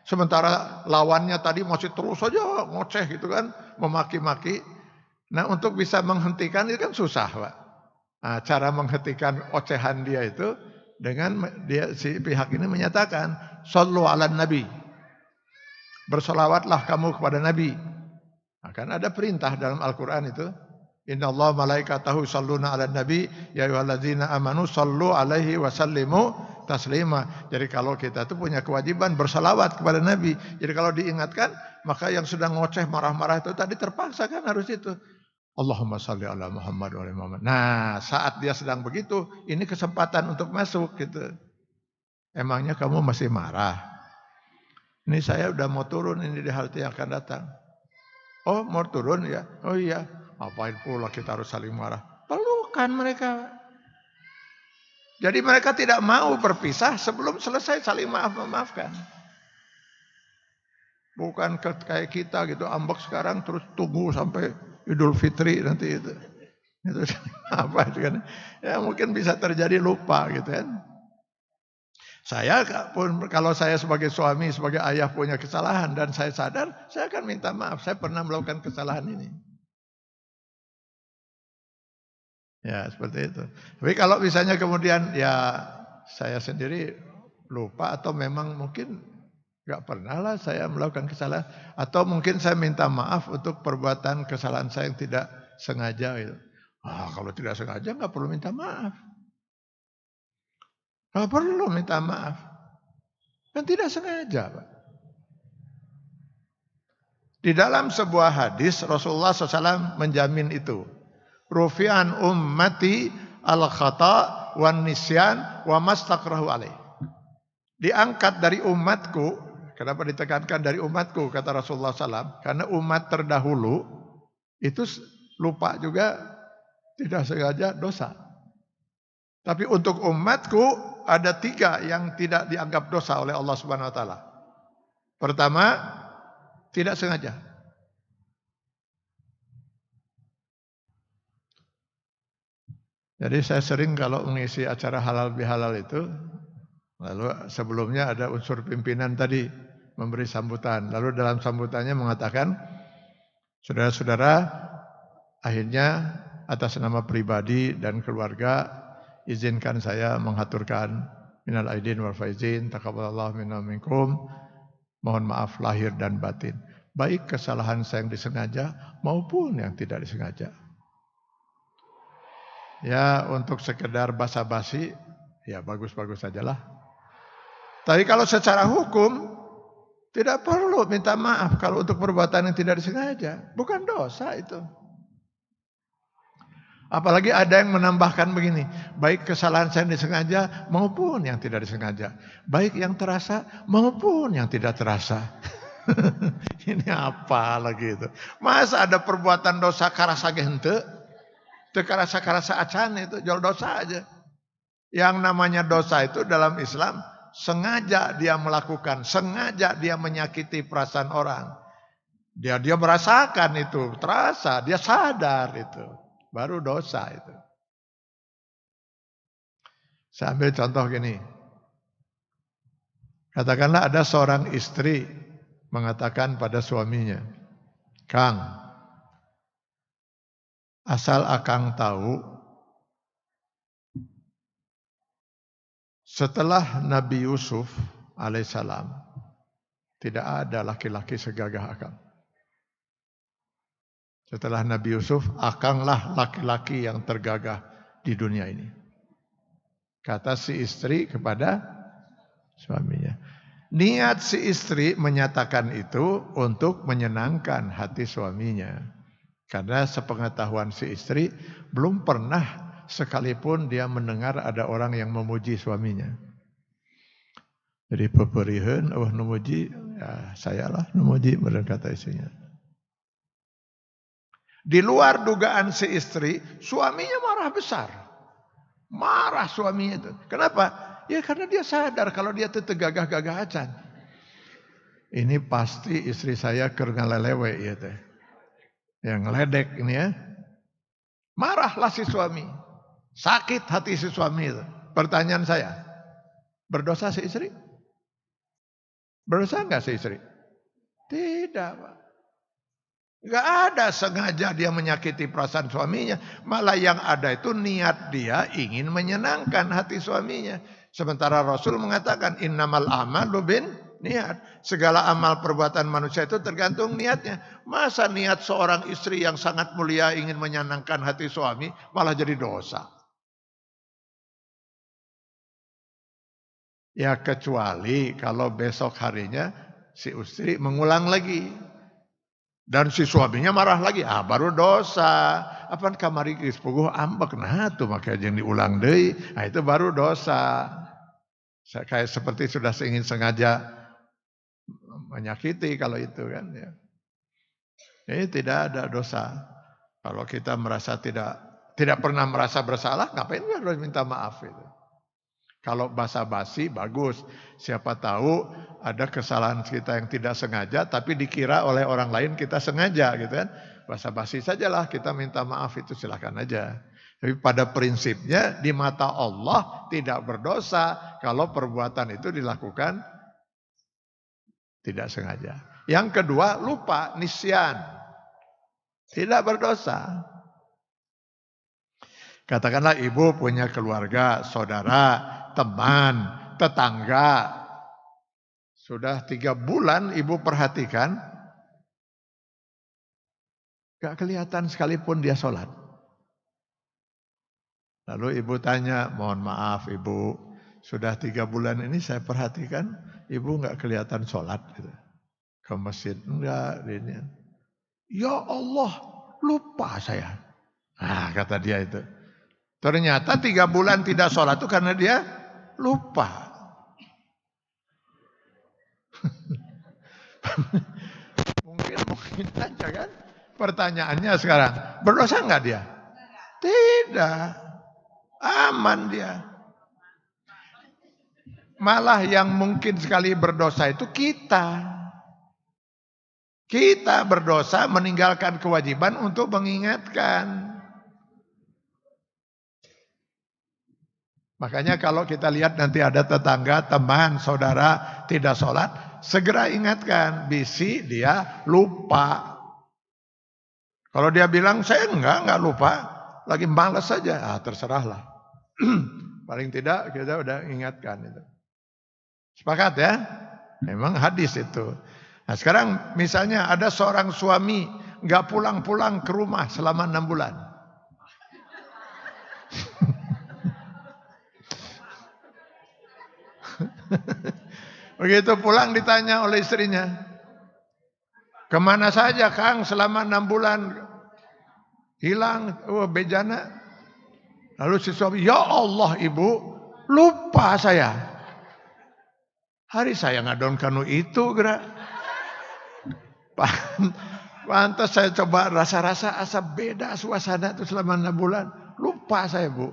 Sementara lawannya tadi masih terus saja ngoceh gitu kan, memaki-maki. Nah, untuk bisa menghentikan itu kan susah, Pak. Nah, cara menghentikan ocehan dia itu dengan si pihak ini menyatakan, "Shallu 'alan Nabi." Bersolawatlah kamu kepada Nabi. Nah, kan ada perintah dalam Al-Qur'an itu, "Innallaha malaikatahu shalluna 'alan nabi ya ayyuhalladzina amanu shallu 'alaihi wa sallimu taslima." Jadi kalau kita itu punya kewajiban bersalawat kepada Nabi. Jadi kalau diingatkan, maka yang sudah ngoceh marah-marah itu tadi terpaksa kan harus itu. Allahumma shalli ala Muhammad wa ala Muhammad. Nah, saat dia sedang begitu, ini kesempatan untuk masuk gitu. Emangnya kamu masih marah? Ini saya udah mau turun ini di halte yang akan datang. Oh, mau turun ya? Oh iya. Apain pula kita harus saling marah? Pelukan mereka. Jadi mereka tidak mau berpisah sebelum selesai saling maaf-memaafkan. Bukan kayak kita gitu, ambek sekarang terus tunggu sampai Idul Fitri nanti itu. Itu apa itu kan? Ya mungkin bisa terjadi lupa gitu kan. Saya pun kalau saya sebagai suami, sebagai ayah punya kesalahan dan saya sadar, saya akan minta maaf. Saya pernah melakukan kesalahan ini. Ya seperti itu. Tapi kalau misalnya kemudian ya saya sendiri lupa atau memang mungkin nggak pernah lah saya melakukan kesalahan. Atau mungkin saya minta maaf untuk perbuatan kesalahan saya yang tidak sengaja. Gitu. Kalau tidak sengaja nggak perlu minta maaf. Nggak perlu minta maaf. Kan tidak sengaja, Pak. Di dalam sebuah hadis Rasulullah SAW menjamin itu. Rufi'an ummati al-khata' wan nisyan wa mastakrahu alaih. Diangkat dari umatku. Kenapa ditekankan dari umatku kata Rasulullah SAW? Karena umat terdahulu itu lupa juga tidak sengaja dosa. Tapi untuk umatku ada 3 yang tidak dianggap dosa oleh Allah Subhanahu wa taala. Pertama, tidak sengaja. Jadi saya sering kalau mengisi acara halal bihalal itu, lalu sebelumnya ada unsur pimpinan tadi memberi sambutan. Lalu dalam sambutannya mengatakan, saudara-saudara, akhirnya atas nama pribadi dan keluarga izinkan saya menghaturkan minal aidin wal faizin taqabbalallahu minna minkum. Mohon maaf lahir dan batin. Baik kesalahan saya yang disengaja maupun yang tidak disengaja. Ya untuk sekedar basa-basi ya bagus-bagus sajalah. Tapi kalau secara hukum tidak perlu minta maaf kalau untuk perbuatan yang tidak disengaja. Bukan dosa itu. Apalagi ada yang menambahkan begini, baik kesalahan saya yang disengaja maupun yang tidak disengaja. Baik yang terasa maupun yang tidak terasa. Ini apa lagi itu? Masa ada perbuatan dosa karasa gente? Itu karasa acan itu jual dosa aja. Yang namanya dosa itu dalam Islam sengaja dia melakukan, sengaja dia menyakiti perasaan orang. Dia merasakan itu, terasa, dia sadar itu. Baru dosa itu. Saya ambil contoh gini. Katakanlah ada seorang istri mengatakan pada suaminya, Kang, asal Akang tahu, setelah Nabi Yusuf alaihissalam, tidak ada laki-laki segagah Akang. Setelah Nabi Yusuf, Akanglah laki-laki yang tergagah di dunia ini. Kata si istri kepada suaminya. Niat si istri menyatakan itu untuk menyenangkan hati suaminya. Karena sepengetahuan si istri belum pernah sekalipun dia mendengar ada orang yang memuji suaminya. Jadi peperihan, memuji, ya sayalah memuji, berkata istrinya. Di luar dugaan si istri, suaminya marah besar. Marah suaminya itu. Kenapa? Ya karena dia sadar kalau dia itu tegagah-gagahan. Ini pasti istri saya keur ngalelewe ya teh. Yang ngeledek ini ya. Marahlah si suami. Sakit hati si suami itu. Pertanyaan saya, berdosa si istri? Berdosa enggak si istri? Tidak, Pak. Enggak ada sengaja dia menyakiti perasaan suaminya. Malah yang ada itu niat dia ingin menyenangkan hati suaminya. Sementara Rasul mengatakan innamal a'malu bin niat. Segala amal perbuatan manusia itu tergantung niatnya. Masa niat seorang istri yang sangat mulia ingin menyenangkan hati suami malah jadi dosa? Ya kecuali kalau besok harinya si istri mengulang lagi. Dan si suaminya marah lagi, baru dosa. Apa kamari geus puguh ambek, nah tuh makanya jangan diulang deui. Nah itu baru dosa. Kayak seperti sudah ingin sengaja menyakiti kalau itu kan ya. Ini tidak ada dosa. Kalau kita merasa tidak pernah merasa bersalah, ngapain harus minta maaf itu? Kalau basa-basi bagus. Siapa tahu ada kesalahan kita yang tidak sengaja tapi dikira oleh orang lain kita sengaja gitu kan. Basa-basi sajalah kita minta maaf itu silakan aja. Tapi pada prinsipnya di mata Allah tidak berdosa kalau perbuatan itu dilakukan tidak sengaja. Yang kedua lupa, nisyan. Tidak berdosa. Katakanlah ibu punya keluarga, saudara, teman, tetangga. Sudah 3 bulan ibu perhatikan, gak kelihatan sekalipun dia sholat. Lalu ibu tanya, mohon maaf ibu, sudah 3 bulan ini saya perhatikan, ibu gak kelihatan sholat. Gitu. Ke masjid, enggak. Ini. Ya Allah, lupa saya. Nah kata dia itu. Ternyata 3 bulan tidak sholat itu karena dia lupa. mungkin aja kan. Pertanyaannya sekarang, berdosa enggak dia? Tidak. Aman dia. Malah yang mungkin sekali berdosa itu kita. Kita berdosa meninggalkan kewajiban untuk mengingatkan. Makanya kalau kita lihat nanti ada tetangga, teman, saudara tidak sholat, segera ingatkan. Bisi dia lupa. Kalau dia bilang saya enggak lupa, lagi malas saja, terserahlah. Paling tidak kita udah ingatkan itu. Sepakat ya? Memang hadis itu. Nah sekarang misalnya ada seorang suami enggak pulang-pulang ke rumah selama 6 bulan. Begitu pulang ditanya oleh istrinya, kemana saja Kang selama 6 bulan? Hilang, bejana. Lalu si suami, ya Allah ibu, lupa saya. Hari saya ngadon kanu itu gerak. Pantas saya coba rasa-rasa asa beda suasana itu selama 6 bulan. Lupa saya bu.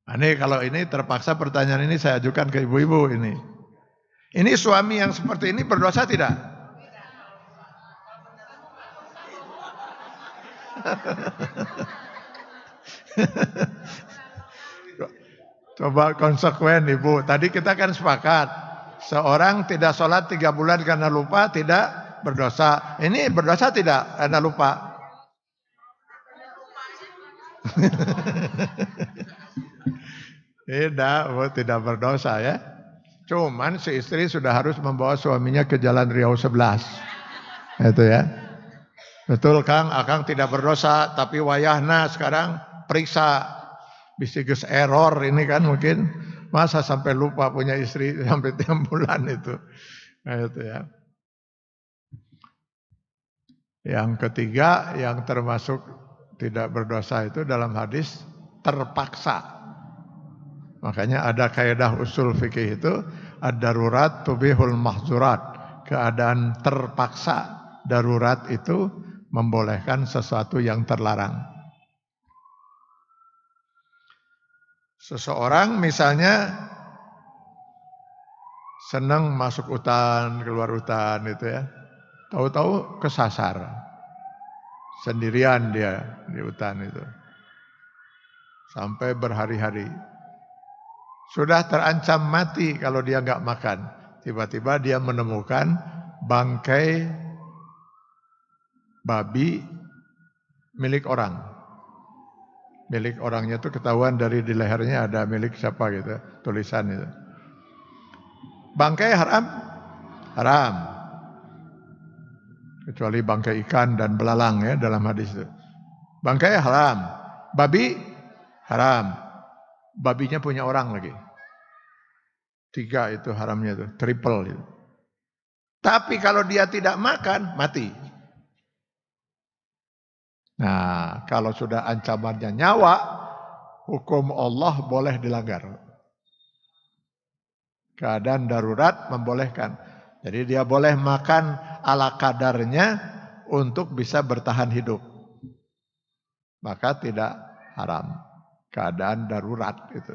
Ini kalau ini terpaksa pertanyaan ini saya ajukan ke ibu-ibu ini. Ini suami yang seperti ini berdosa tidak? Coba konsekuen ibu. Tadi kita kan sepakat. Seorang tidak sholat 3 bulan karena lupa tidak berdosa. Ini berdosa tidak karena lupa? Tidak berdosa ya. Cuman si istri sudah harus membawa suaminya ke Jalan Riau 11. Itu ya. Betul Kang, Akang tidak berdosa, tapi wayahna sekarang periksa. Bisigus error ini kan mungkin. Masa sampai lupa punya istri sampai 3 bulan itu. Nah, itu ya. Yang ketiga yang termasuk tidak berdosa itu dalam hadis terpaksa. Makanya ada kaidah usul fikih itu ad-darurat tubihul mahzurat. Keadaan terpaksa, darurat itu membolehkan sesuatu yang terlarang. Seseorang misalnya senang masuk hutan, keluar hutan itu ya. Tahu-tahu kesasar. Sendirian dia di hutan itu. Sampai berhari-hari. Sudah terancam mati kalau dia nggak makan. Tiba-tiba dia menemukan bangkai babi milik orang. Milik orangnya itu ketahuan dari di lehernya ada milik siapa gitu, tulisan itu. Bangkai haram? Haram. Kecuali bangkai ikan dan belalang ya dalam hadis itu. Bangkai haram. Babi haram. Babinya punya orang lagi. 3 itu haramnya itu, triple itu. Tapi kalau dia tidak makan, mati. Nah, kalau sudah ancamannya nyawa, hukum Allah boleh dilanggar. Keadaan darurat membolehkan. Jadi dia boleh makan ala kadarnya untuk bisa bertahan hidup. Maka tidak haram. Keadaan darurat itu.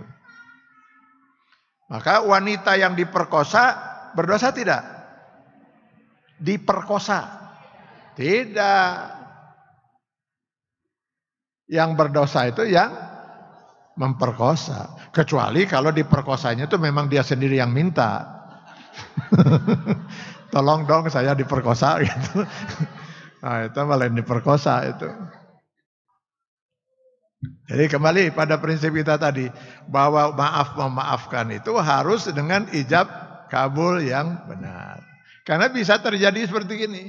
Maka wanita yang diperkosa berdosa tidak? Diperkosa. Tidak. Yang berdosa itu yang memperkosa. Kecuali kalau diperkosanya itu memang dia sendiri yang minta. Tolong dong saya diperkosa gitu. Nah itu malah diperkosa itu. Jadi kembali pada prinsip kita tadi. Bahwa maaf memaafkan itu harus dengan ijab kabul yang benar. Karena bisa terjadi seperti ini.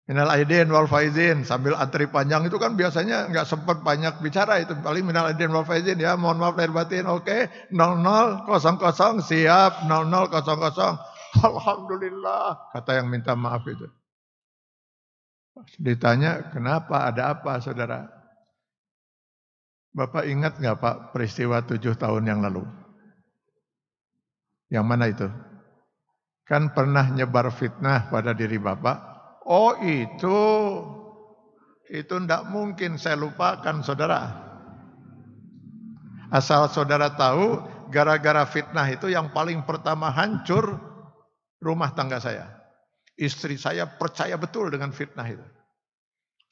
Minal aidin wal faizin, sambil antri panjang itu kan biasanya nggak sempat banyak bicara itu. Paling minal aidin wal faizin ya, mohon maaf lahir batin, oke, 0000 siap, 0000. Alhamdulillah, kata yang minta maaf itu. Ditanya, kenapa, ada apa saudara? Bapak ingat nggak Pak peristiwa 7 tahun yang lalu? Yang mana itu? Kan pernah nyebar fitnah pada diri Bapak. Oh itu tidak mungkin saya lupakan saudara. Asal saudara tahu, gara-gara fitnah itu yang paling pertama hancur rumah tangga saya. Istri saya percaya betul dengan fitnah itu.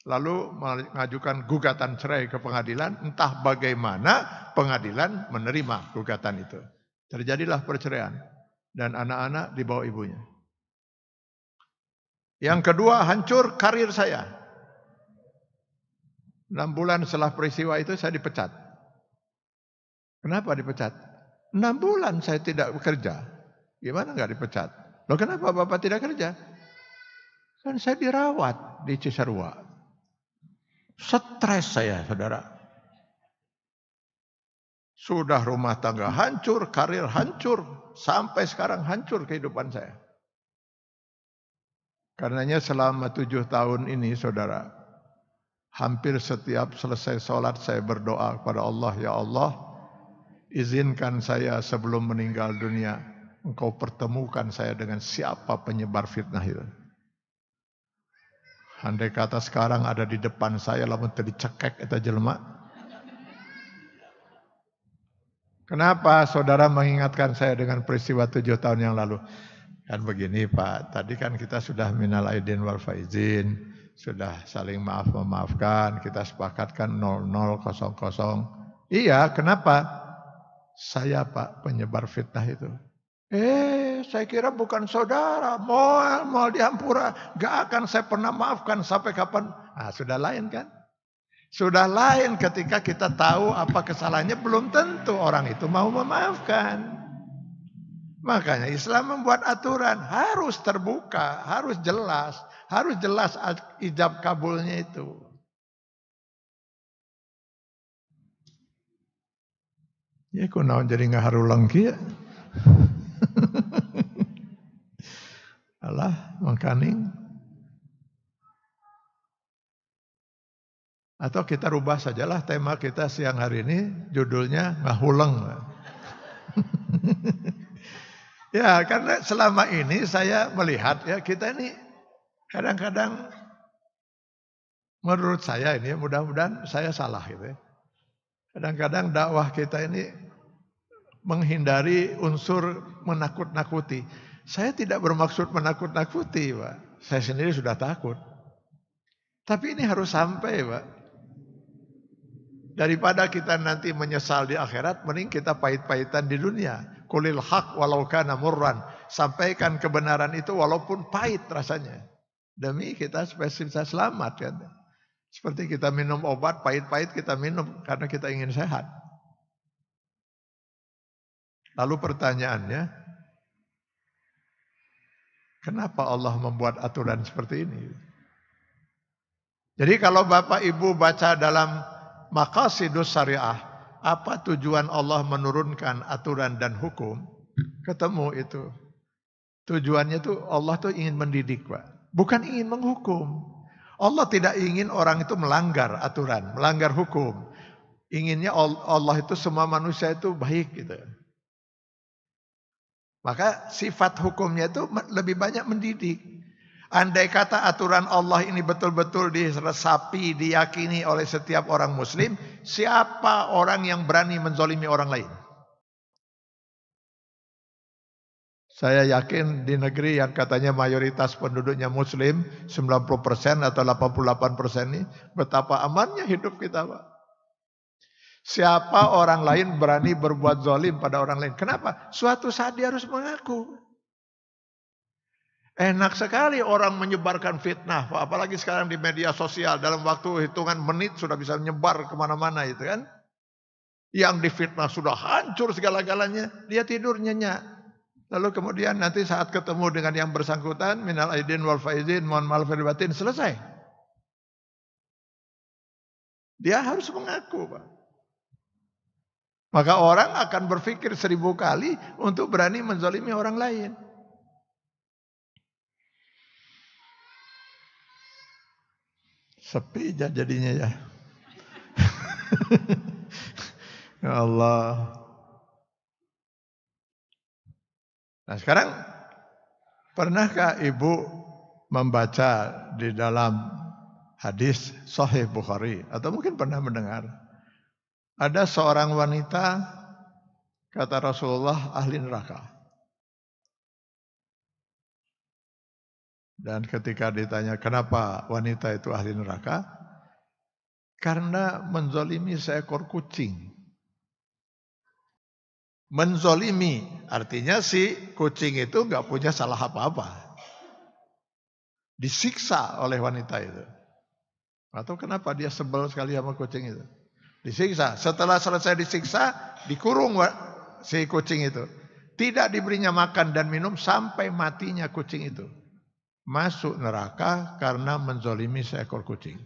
Lalu mengajukan gugatan cerai ke pengadilan, entah bagaimana pengadilan menerima gugatan itu. Terjadilah perceraian dan anak-anak dibawa ibunya. Yang kedua hancur karir saya. 6 bulan setelah peristiwa itu saya dipecat. Kenapa dipecat? 6 bulan saya tidak bekerja. Gimana nggak dipecat? Loh kenapa Bapak tidak kerja? Kan saya dirawat di Cisarua. Stres saya, saudara. Sudah rumah tangga hancur, karir hancur, sampai sekarang hancur kehidupan saya. Karenanya selama 7 tahun ini, saudara, hampir setiap selesai sholat saya berdoa kepada Allah, ya Allah, izinkan saya sebelum meninggal dunia, Engkau pertemukan saya dengan siapa penyebar fitnah itu. Andai kata sekarang ada di depan saya, lamun tadi cekek eta jelema. Kenapa saudara mengingatkan saya dengan peristiwa 7 tahun yang lalu? Kan begini Pak, tadi kan kita sudah minal aidin wal faizin, sudah saling maaf memaafkan, kita sepakatkan 0000. Iya, kenapa? Saya Pak penyebar fitnah itu. Saya kira bukan saudara, mau dihampura, gak akan saya pernah maafkan sampai kapan. Nah, sudah lain kan? Sudah lain ketika kita tahu apa kesalahannya, belum tentu orang itu mau memaafkan. Makanya Islam membuat aturan, harus terbuka, harus jelas ijab kabulnya itu. Ya kunaon jadi ngaharulang kieu. Alah makaning Atau kita rubah sajalah tema kita siang hari ini, judulnya ngahuleng. Ya, karena selama ini saya melihat ya kita ini kadang-kadang menurut saya ini, mudah-mudahan saya salah gitu ya. Kadang-kadang dakwah kita ini menghindari unsur menakut-nakuti. Saya tidak bermaksud menakut-nakuti, Pak. Saya sendiri sudah takut. Tapi ini harus sampai, Pak. Daripada kita nanti menyesal di akhirat, mending kita pahit-pahitan di dunia. Qulil haq walau kana murran. Sampaikan kebenaran itu walaupun pahit rasanya. Demi kita supaya bisa selamat kan. Seperti kita minum obat, pahit-pahit kita minum karena kita ingin sehat. Lalu pertanyaannya, kenapa Allah membuat aturan seperti ini? Jadi kalau Bapak Ibu baca dalam Maqasidus Syariah, apa tujuan Allah menurunkan aturan dan hukum? Ketemu itu. Tujuannya tuh Allah tuh ingin mendidik, Pak. Bukan ingin menghukum. Allah tidak ingin orang itu melanggar aturan, melanggar hukum. Inginnya Allah itu semua manusia itu baik gitu. Maka sifat hukumnya itu lebih banyak mendidik. Andai kata aturan Allah ini betul-betul diresapi, diyakini oleh setiap orang muslim, siapa orang yang berani menzolimi orang lain? Saya yakin di negeri yang katanya mayoritas penduduknya muslim, 90% atau 88% ini, betapa amannya hidup kita, Pak. Siapa orang lain berani berbuat zalim pada orang lain? Kenapa? Suatu saat dia harus mengaku. Enak sekali orang menyebarkan fitnah, apalagi sekarang di media sosial. Dalam waktu hitungan menit sudah bisa menyebar kemana-mana itu kan. Yang difitnah sudah hancur segala-galanya, dia tidur nyenyak. Lalu kemudian nanti saat ketemu dengan yang bersangkutan, minal aidin wal faizin, mohon maaf lahir batin, selesai. Dia harus mengaku, Pak. Maka orang akan berpikir 1000 kali untuk berani menzalimi orang lain. Sepi jadinya ya. Ya Allah. Nah sekarang, pernahkah ibu membaca di dalam hadis Sahih Bukhari, atau mungkin pernah mendengar, ada seorang wanita, kata Rasulullah, ahli neraka. Dan ketika ditanya kenapa wanita itu ahli neraka, karena menzolimi seekor kucing. Menzolimi artinya si kucing itu nggak punya salah apa-apa. Disiksa oleh wanita itu. Atau kenapa dia sebel sekali sama kucing itu? Disiksa. Setelah selesai disiksa, dikurung si kucing itu. Tidak diberinya makan dan minum sampai matinya kucing itu. Masuk neraka karena menzolimi seekor kucing.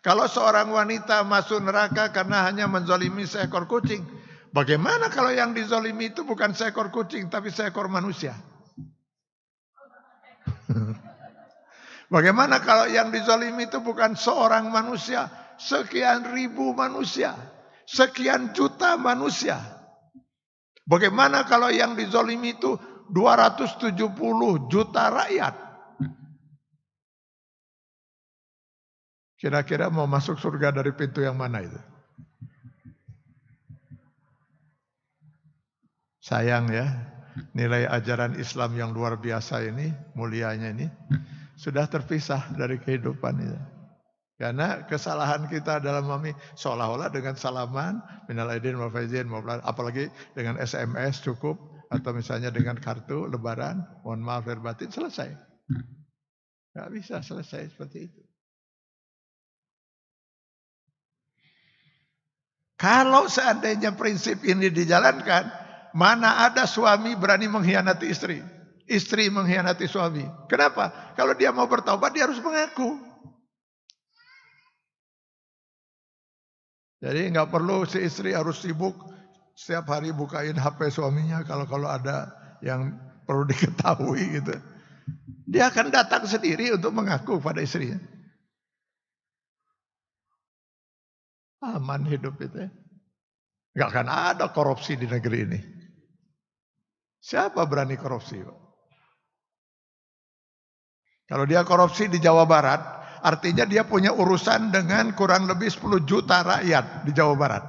Kalau seorang wanita masuk neraka karena hanya menzolimi seekor kucing, bagaimana kalau yang dizolimi itu bukan seekor kucing tapi seekor manusia? Bagaimana kalau yang dizolimi itu bukan seorang manusia, sekian ribu manusia, sekian juta manusia? Bagaimana kalau yang dizolimi itu 270 juta rakyat? Kira-kira mau masuk surga dari pintu yang mana itu? Sayang ya, nilai ajaran Islam yang luar biasa ini, mulianya ini, sudah terpisah dari kehidupan itu. Karena kesalahan kita dalam memahami seolah-olah dengan salaman, minal aidin wal faizin, apalagi dengan SMS cukup, atau misalnya dengan kartu lebaran, mohon maaf lahir batin, selesai. Gak bisa selesai seperti itu. Kalau seandainya prinsip ini dijalankan, mana ada suami berani mengkhianati istri, istri mengkhianati suami. Kenapa? Kalau dia mau bertobat, dia harus mengaku. Jadi nggak perlu si istri harus sibuk setiap hari bukain HP suaminya kalau ada yang perlu diketahui gitu. Dia akan datang sendiri untuk mengaku pada istrinya. Aman hidup itu. Nggak akan ada korupsi di negeri ini. Siapa berani korupsi, Pak? Kalau dia korupsi di Jawa Barat, artinya dia punya urusan dengan kurang lebih 10 juta rakyat di Jawa Barat.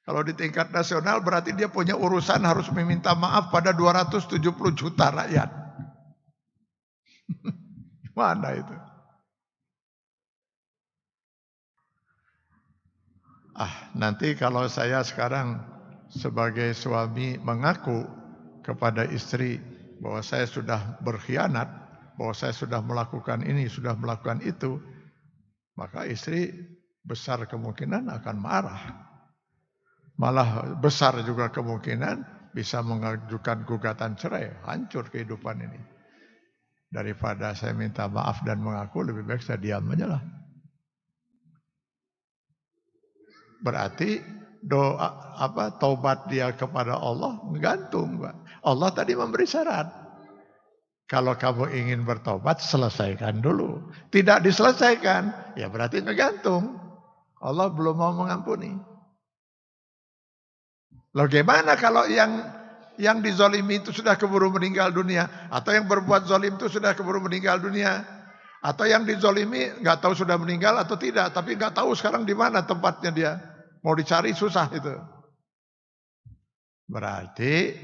Kalau di tingkat nasional berarti dia punya urusan harus meminta maaf pada 270 juta rakyat. Mana itu? Nanti kalau saya sekarang sebagai suami mengaku kepada istri bahwa saya sudah berkhianat, bahwa saya sudah melakukan ini, sudah melakukan itu, maka istri besar kemungkinan akan marah. Malah besar juga kemungkinan bisa mengajukan gugatan cerai, hancur kehidupan ini. Daripada saya minta maaf dan mengaku, lebih baik saya diam aja lah. Berarti taubat dia kepada Allah gantung, Pak. Allah tadi memberi syarat. Kalau kamu ingin bertobat, selesaikan dulu. Tidak diselesaikan, ya berarti ngegantung. Allah belum mau mengampuni. Loh gimana kalau yang dizolimi itu sudah keburu meninggal dunia, atau yang berbuat zolim itu sudah keburu meninggal dunia, atau yang dizolimi nggak tahu sudah meninggal atau tidak, tapi nggak tahu sekarang di mana tempatnya dia, mau dicari susah itu. Berarti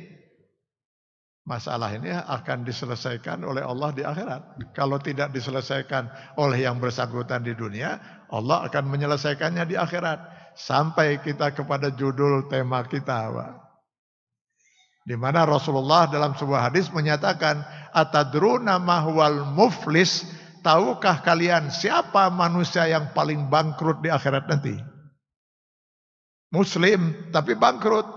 masalah ini akan diselesaikan oleh Allah di akhirat. Kalau tidak diselesaikan oleh yang bersangkutan di dunia, Allah akan menyelesaikannya di akhirat. Sampai kita kepada judul tema kita, Pak. Di mana Rasulullah dalam sebuah hadis menyatakan, atadruna mahwal muflis, tahukah kalian siapa manusia yang paling bangkrut di akhirat nanti? Muslim tapi bangkrut.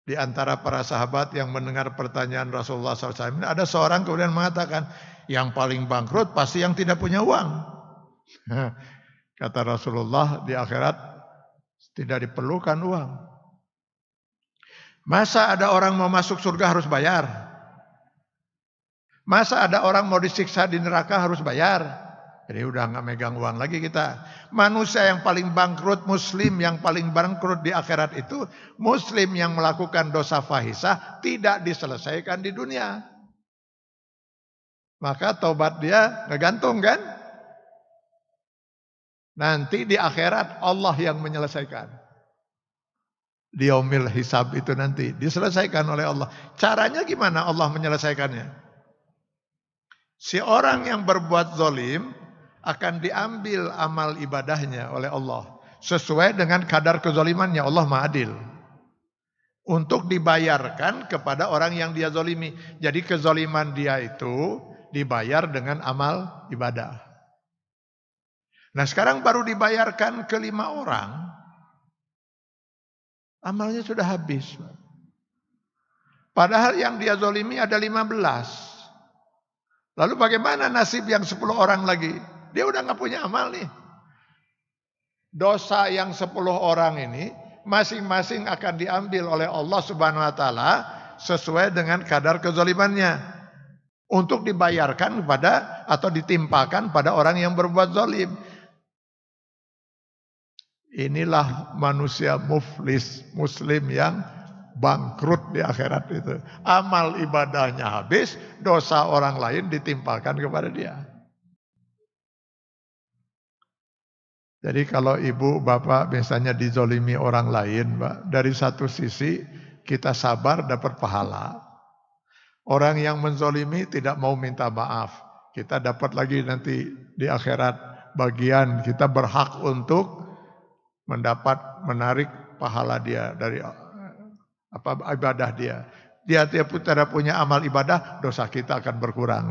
Di antara para sahabat yang mendengar pertanyaan Rasulullah SAW, ada seorang kemudian mengatakan, yang paling bangkrut pasti yang tidak punya uang. Kata Rasulullah, di akhirat tidak diperlukan uang. Masa ada orang mau masuk surga harus bayar? Masa ada orang mau disiksa di neraka harus bayar? Jadi udah nggak megang uang lagi kita. Manusia yang paling bangkrut, Muslim yang paling bangkrut di akhirat itu Muslim yang melakukan dosa fahisah tidak diselesaikan di dunia. Maka taubat dia ngegantung kan? Nanti di akhirat Allah yang menyelesaikan. Di yaumil hisab itu nanti diselesaikan oleh Allah. Caranya gimana Allah menyelesaikannya? Si orang yang berbuat zalim akan diambil amal ibadahnya oleh Allah sesuai dengan kadar kezalimannya. Allah Maha Adil. Untuk dibayarkan kepada orang yang dia zalimi. Jadi kezaliman dia itu dibayar dengan amal ibadah. Nah sekarang baru dibayarkan ke 5 orang, amalnya sudah habis. Padahal yang dia zalimi ada 15. Lalu bagaimana nasib yang 10 orang lagi? Dia udah gak punya amal nih. Dosa yang 10 orang ini masing-masing akan diambil oleh Allah Subhanahu wa taala sesuai dengan kadar kezalimannya untuk dibayarkan kepada atau ditimpakan pada orang yang berbuat zalim. Inilah manusia muflis, Muslim yang bangkrut di akhirat itu. Amal ibadahnya habis, dosa orang lain ditimpakan kepada dia. Jadi kalau ibu bapak biasanya dizolimi orang lain, Pak, dari satu sisi kita sabar dapat pahala. Orang yang menzolimi tidak mau minta maaf. Kita dapat lagi nanti di akhirat bagian kita berhak untuk mendapat menarik pahala dia dari ibadah dia. Dia tidak punya amal ibadah, dosa kita akan berkurang.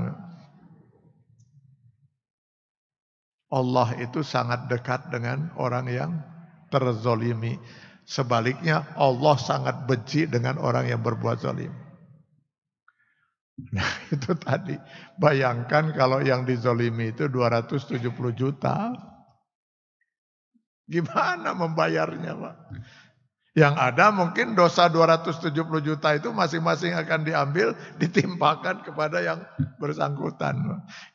Allah itu sangat dekat dengan orang yang terzolimi. Sebaliknya Allah sangat benci dengan orang yang berbuat zalim. Nah itu tadi. Bayangkan kalau yang dizolimi itu 270 juta. Gimana membayarnya, Pak? Yang ada mungkin dosa 270 juta itu masing-masing akan diambil, ditimpakan kepada yang bersangkutan.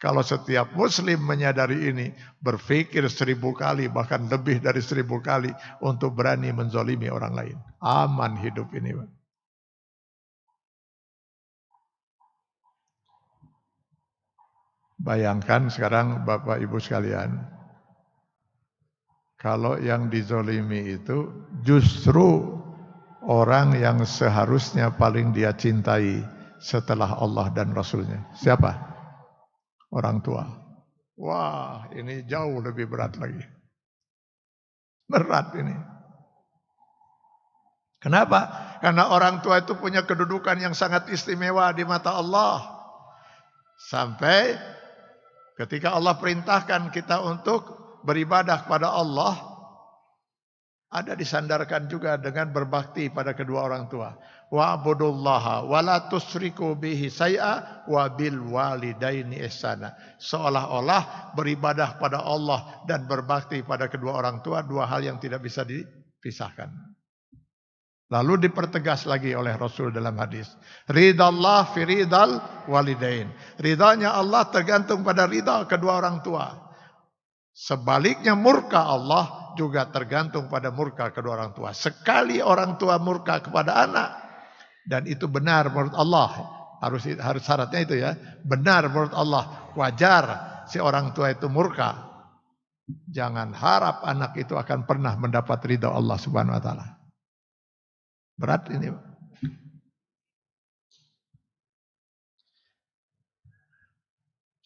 Kalau setiap muslim menyadari ini, berpikir 1000 kali, bahkan lebih dari 1000 kali untuk berani menzolimi orang lain. Aman hidup ini. Bayangkan sekarang Bapak Ibu sekalian, kalau yang dizolimi itu justru orang yang seharusnya paling dia cintai setelah Allah dan Rasulnya. Siapa? Orang tua. Wah, ini jauh lebih berat lagi. Berat ini. Kenapa? Karena orang tua itu punya kedudukan yang sangat istimewa di mata Allah. Sampai ketika Allah perintahkan kita untuk beribadah kepada Allah, ada disandarkan juga dengan berbakti pada kedua orang tua. Wa'budullaha wa la tusyriku bihi syai'a wa bil walidaini ihsana. Seolah-olah beribadah pada Allah dan berbakti pada kedua orang tua dua hal yang tidak bisa dipisahkan. Lalu dipertegas lagi oleh Rasul dalam hadis. Ridallah fi ridal walidain. Ridanya Allah tergantung pada ridha kedua orang tua. Sebaliknya murka Allah juga tergantung pada murka kedua orang tua. Sekali orang tua murka kepada anak, dan itu benar menurut Allah, harus syaratnya itu ya, benar menurut Allah, wajar si orang tua itu murka. Jangan harap anak itu akan pernah mendapat ridha Allah Subhanahu wa taala. Berat ini.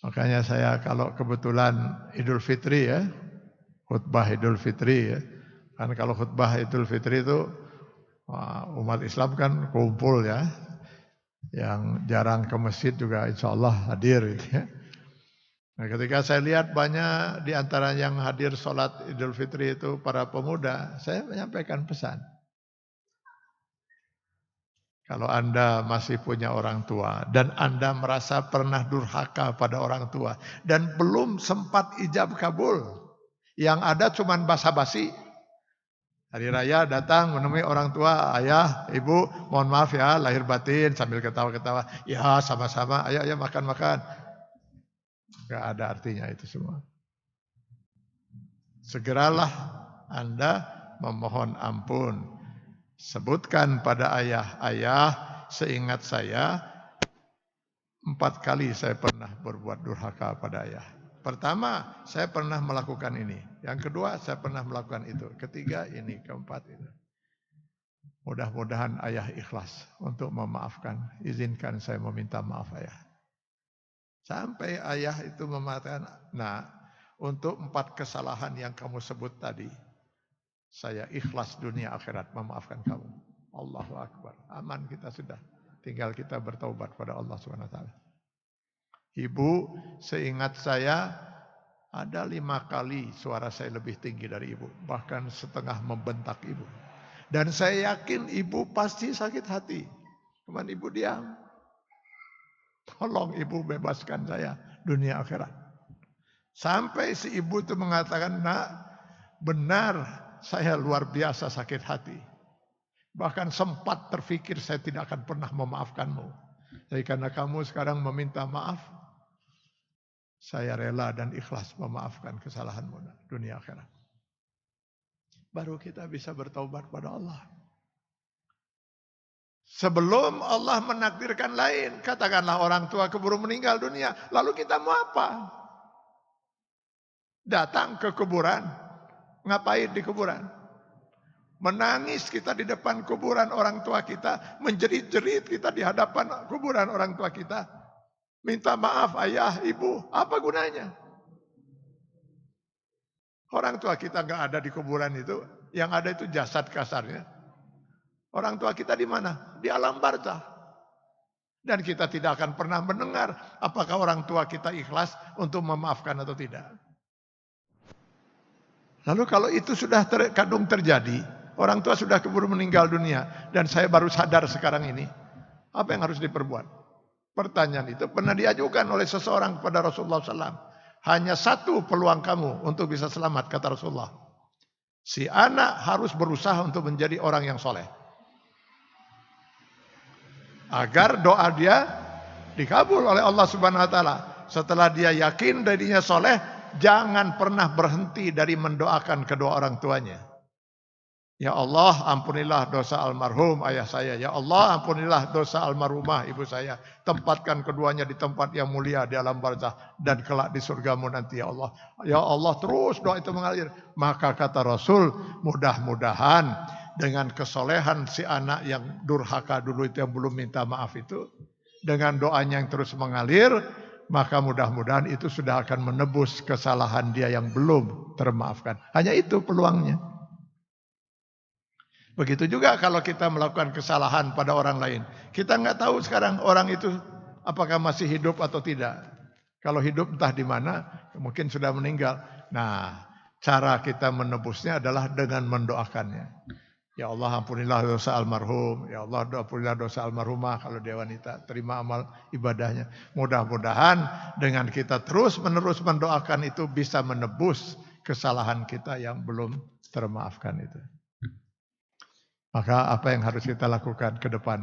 Makanya saya kalau kebetulan Idul Fitri ya, khutbah Idul Fitri ya. Kan kalau khutbah Idul Fitri itu umat Islam kan kumpul ya. Yang jarang ke masjid juga insya Allah hadir gitu ya. Nah, ketika saya lihat banyak di antara yang hadir sholat Idul Fitri itu para pemuda, saya menyampaikan pesan. Kalau Anda masih punya orang tua dan Anda merasa pernah durhaka pada orang tua dan belum sempat ijab kabul, yang ada cuma basa-basi. Hari raya datang menemui orang tua, ayah, ibu, mohon maaf ya lahir batin, sambil ketawa-ketawa. Ya sama-sama, ayo makan-makan. Gak ada artinya itu semua. Segeralah Anda memohon ampun. Sebutkan pada ayah, seingat saya 4 kali saya pernah berbuat durhaka pada ayah. Pertama, saya pernah melakukan ini. Yang kedua, saya pernah melakukan itu. Ketiga, ini. Keempat, itu. Mudah-mudahan ayah ikhlas untuk memaafkan. Izinkan saya meminta maaf ayah. Sampai ayah itu mengatakan, nah, untuk 4 kesalahan yang kamu sebut tadi, saya ikhlas dunia akhirat memaafkan kamu. Allahu Akbar. Aman kita sudah. Tinggal kita bertaubat pada Allah SWT. Ibu, seingat saya ada 5 kali suara saya lebih tinggi dari ibu. Bahkan setengah membentak ibu. Dan saya yakin ibu pasti sakit hati. Cuman ibu diam. Tolong ibu bebaskan saya dunia akhirat. Sampai si ibu itu mengatakan, nak, benar saya luar biasa sakit hati. Bahkan sempat terfikir saya tidak akan pernah memaafkanmu. Jadi karena kamu sekarang meminta maaf, saya rela dan ikhlas memaafkan kesalahanmu dunia akhirat. Baru kita bisa bertaubat pada Allah. Sebelum Allah menakdirkan lain, katakanlah orang tua keburu meninggal dunia, lalu kita mau apa? Datang ke kuburan. Ngapain di kuburan? Menangis kita di depan kuburan orang tua kita, menjerit-jerit kita di hadapan kuburan orang tua kita. Minta maaf ayah, ibu, apa gunanya? Orang tua kita nggak ada di kuburan itu, yang ada itu jasad kasarnya. Orang tua kita di mana? Di alam barzah. Dan kita tidak akan pernah mendengar apakah orang tua kita ikhlas untuk memaafkan atau tidak. Lalu kalau itu sudah kadung terjadi, orang tua sudah keburu meninggal dunia, dan saya baru sadar sekarang ini, apa yang harus diperbuat? Pertanyaan itu pernah diajukan oleh seseorang kepada Rasulullah SAW. Hanya 1 peluang kamu untuk bisa selamat, kata Rasulullah. Si anak harus berusaha untuk menjadi orang yang soleh. Agar doa dia dikabul oleh Allah Subhanahu wa taala. Setelah dia yakin dirinya soleh, jangan pernah berhenti dari mendoakan kedua orang tuanya. Ya Allah, ampunilah dosa almarhum ayah saya. Ya Allah, ampunilah dosa almarhumah ibu saya. Tempatkan keduanya di tempat yang mulia di alam barzah dan kelak di surgamu nanti ya Allah. Ya Allah, terus doa itu mengalir. Maka kata Rasul, mudah-mudahan dengan kesolehan si anak yang durhaka dulu itu yang belum minta maaf itu, dengan doanya yang terus mengalir, maka mudah-mudahan itu sudah akan menebus kesalahan dia yang belum termaafkan. Hanya itu peluangnya. Begitu juga kalau kita melakukan kesalahan pada orang lain. Kita nggak tahu sekarang orang itu apakah masih hidup atau tidak. Kalau hidup entah di mana, mungkin sudah meninggal. Nah, cara kita menebusnya adalah dengan mendoakannya. Ya Allah, ampunilah dosa almarhum. Ya Allah, ampunilah dosa almarhumah kalau dia wanita. Terima amal ibadahnya. Mudah-mudahan dengan kita terus-menerus mendoakan itu bisa menebus kesalahan kita yang belum termaafkan itu. Maka apa yang harus kita lakukan ke depan?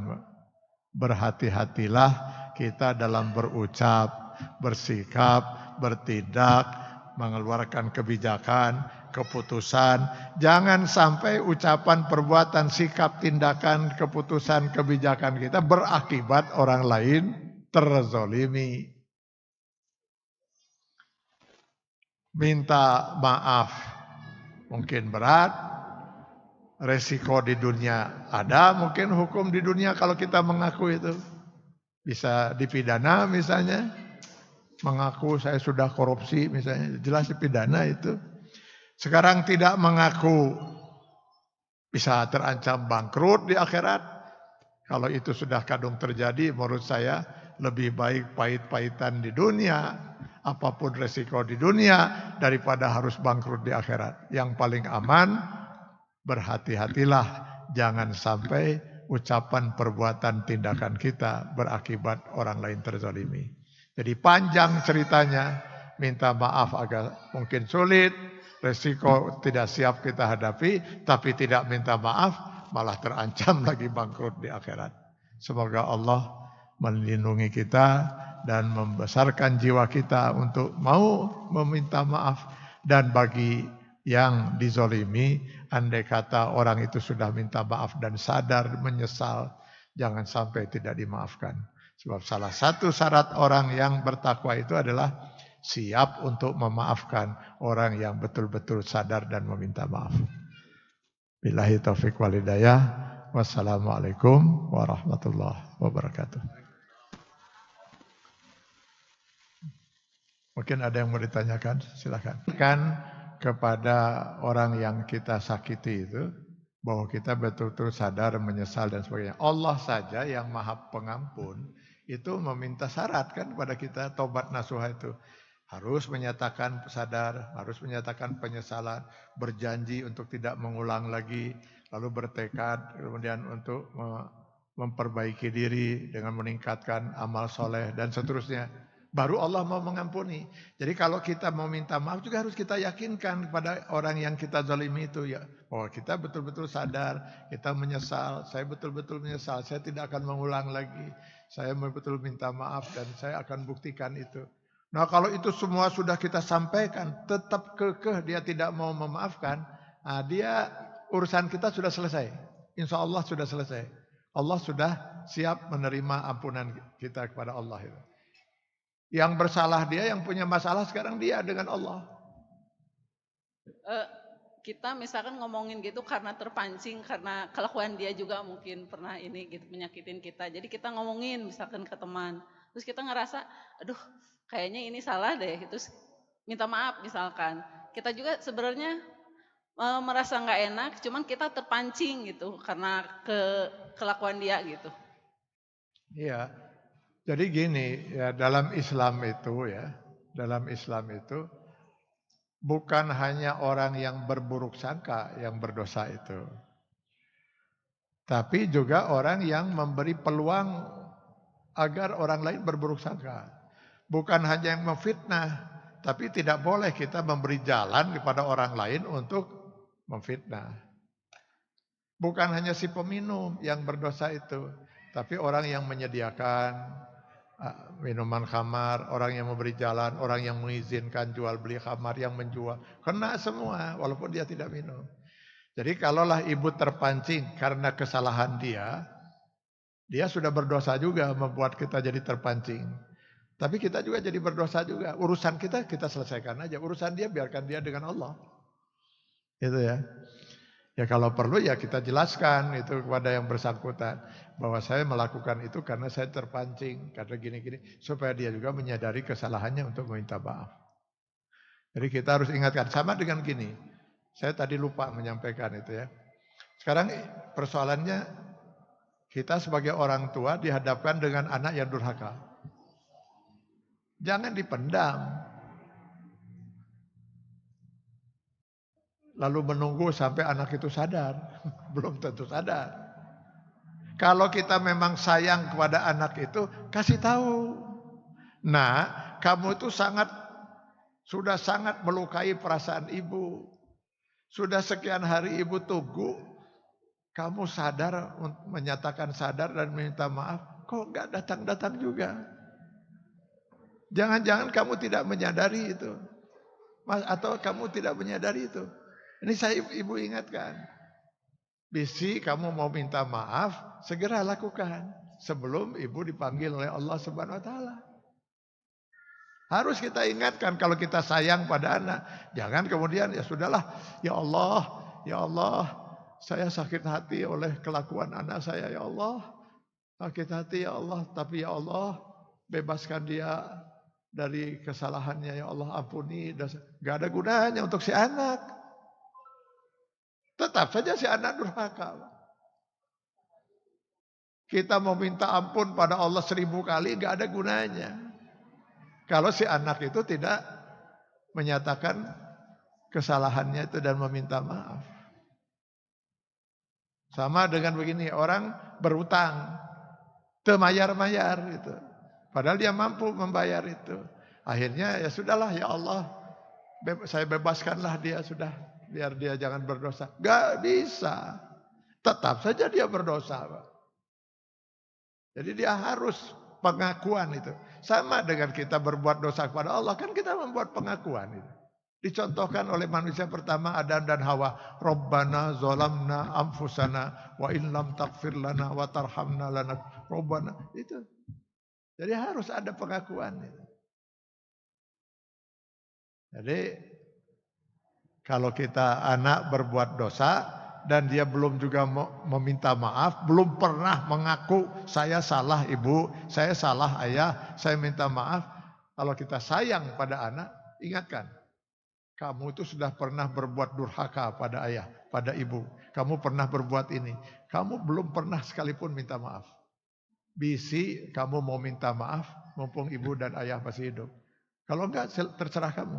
Berhati-hatilah kita dalam berucap, bersikap, bertindak, mengeluarkan kebijakan, keputusan. Jangan sampai ucapan, perbuatan, sikap, tindakan, keputusan, kebijakan kita berakibat orang lain terzolimi. Minta maaf mungkin berat. Resiko di dunia ada, mungkin hukum di dunia kalau kita mengaku itu bisa dipidana misalnya. Mengaku saya sudah korupsi misalnya, jelas dipidana itu. Sekarang tidak mengaku bisa terancam bangkrut di akhirat. Kalau itu sudah kadung terjadi, menurut saya lebih baik pahit-pahitan di dunia, apapun resiko di dunia daripada harus bangkrut di akhirat. Yang paling aman, berhati-hatilah jangan sampai ucapan, perbuatan, tindakan kita berakibat orang lain terzalimi. Jadi panjang ceritanya, minta maaf agak mungkin sulit, resiko tidak siap kita hadapi, tapi tidak minta maaf malah terancam lagi bangkrut di akhirat. Semoga Allah melindungi kita dan membesarkan jiwa kita untuk mau meminta maaf. Dan bagi yang dizolimi, andai kata orang itu sudah minta maaf dan sadar menyesal, jangan sampai tidak dimaafkan. Sebab salah satu syarat orang yang bertakwa itu adalah siap untuk memaafkan orang yang betul-betul sadar dan meminta maaf. Billahi taufiq wal hidayah. Wassalamualaikum warahmatullahi wabarakatuh. Mungkin ada yang mau ditanyakan, silakan. Kan kepada orang yang kita sakiti itu, bahwa kita betul-betul sadar, menyesal dan sebagainya. Allah saja yang maha pengampun, itu meminta syarat kan kepada kita, tobat nasuha itu. Harus menyatakan sadar, harus menyatakan penyesalan, berjanji untuk tidak mengulang lagi, lalu bertekad kemudian untuk memperbaiki diri dengan meningkatkan amal soleh dan seterusnya. Baru Allah mau mengampuni. Jadi kalau kita mau minta maaf juga harus kita yakinkan kepada orang yang kita zalimi itu ya, bahwa kita betul-betul sadar, kita menyesal, saya betul-betul menyesal, saya tidak akan mengulang lagi, saya betul minta maaf dan saya akan buktikan itu. Nah kalau itu semua sudah kita sampaikan, tetap kekeh dia tidak mau memaafkan, nah dia urusan kita sudah selesai. Insya Allah sudah selesai. Allah sudah siap menerima ampunan kita kepada Allah itu. Yang bersalah dia, yang punya masalah sekarang dia dengan Allah. Kita misalkan ngomongin gitu karena terpancing, karena kelakuan dia juga mungkin pernah ini gitu menyakitin kita. Jadi kita ngomongin misalkan ke teman, terus kita ngerasa, aduh kayaknya ini salah deh, terus minta maaf misalkan. Kita juga sebenarnya merasa nggak enak, cuman kita terpancing gitu karena kelakuan dia gitu. Iya. Jadi gini, ya dalam Islam itu bukan hanya orang yang berburuk sangka yang berdosa itu. Tapi juga orang yang memberi peluang agar orang lain berburuk sangka. Bukan hanya yang memfitnah, tapi tidak boleh kita memberi jalan kepada orang lain untuk memfitnah. Bukan hanya si peminum yang berdosa itu, tapi orang yang menyediakan minuman khamar, orang yang memberi jalan, orang yang mengizinkan jual beli khamar, yang menjual, kena semua walaupun dia tidak minum. Jadi kalaulah ibu terpancing karena kesalahan dia sudah berdosa juga membuat kita jadi terpancing. Tapi kita juga jadi berdosa juga. Urusan kita selesaikan aja. Urusan dia biarkan dia dengan Allah. Itu ya. Ya kalau perlu ya kita jelaskan itu kepada yang bersangkutan. Bahwa saya melakukan itu karena saya terpancing. Karena gini-gini. Supaya dia juga menyadari kesalahannya untuk meminta maaf. Jadi kita harus ingatkan. Sama dengan gini. Saya tadi lupa menyampaikan itu ya. Sekarang persoalannya kita sebagai orang tua dihadapkan dengan anak yang durhaka. Jangan dipendam. Lalu menunggu sampai anak itu sadar. Belum tentu sadar. Kalau kita memang sayang kepada anak itu, kasih tahu. Nah, kamu itu sudah sangat melukai perasaan ibu. Sudah sekian hari ibu tunggu. Kamu sadar, menyatakan sadar dan minta maaf. Kok gak datang-datang juga? Jangan-jangan kamu tidak menyadari itu. Atau kamu tidak menyadari itu. Ini saya ibu ingatkan. Bisi kamu mau minta maaf, segera lakukan. Sebelum ibu dipanggil oleh Allah Subhanahu Wa Taala. Harus kita ingatkan kalau kita sayang pada anak. Jangan kemudian ya sudahlah. Ya Allah. Saya sakit hati oleh kelakuan anak saya, ya Allah. Sakit hati, ya Allah. Tapi ya Allah, bebaskan dia dari kesalahannya, ya Allah. Ampuni. Gak ada gunanya untuk si anak. Tetap saja si anak durhaka. Kita mau minta ampun pada Allah 1000 kali, gak ada gunanya. Kalau si anak itu tidak menyatakan kesalahannya itu dan meminta maaf. Sama dengan begini, orang berutang, temayar-mayar gitu. Padahal dia mampu membayar itu. Akhirnya ya sudahlah ya Allah, saya bebaskanlah dia sudah, biar dia jangan berdosa. Gak bisa, tetap saja dia berdosa. Jadi dia harus pengakuan itu. Sama dengan kita berbuat dosa kepada Allah, kan kita membuat pengakuan itu. Dicontohkan oleh manusia pertama Adam dan Hawa. Rabbana zolamna anfusana wa in lam taghfir lana wa tarhamna lana Rabbana. Itu. Jadi harus ada pengakuan itu. Jadi kalau kita anak berbuat dosa dan dia belum juga meminta maaf, belum pernah mengaku saya salah ibu, saya salah ayah, saya minta maaf. Kalau kita sayang pada anak, ingatkan. Kamu itu sudah pernah berbuat durhaka pada ayah, pada ibu. Kamu pernah berbuat ini. Kamu belum pernah sekalipun minta maaf. Bisi kamu mau minta maaf, mumpung ibu dan ayah masih hidup. Kalau enggak, terserah kamu.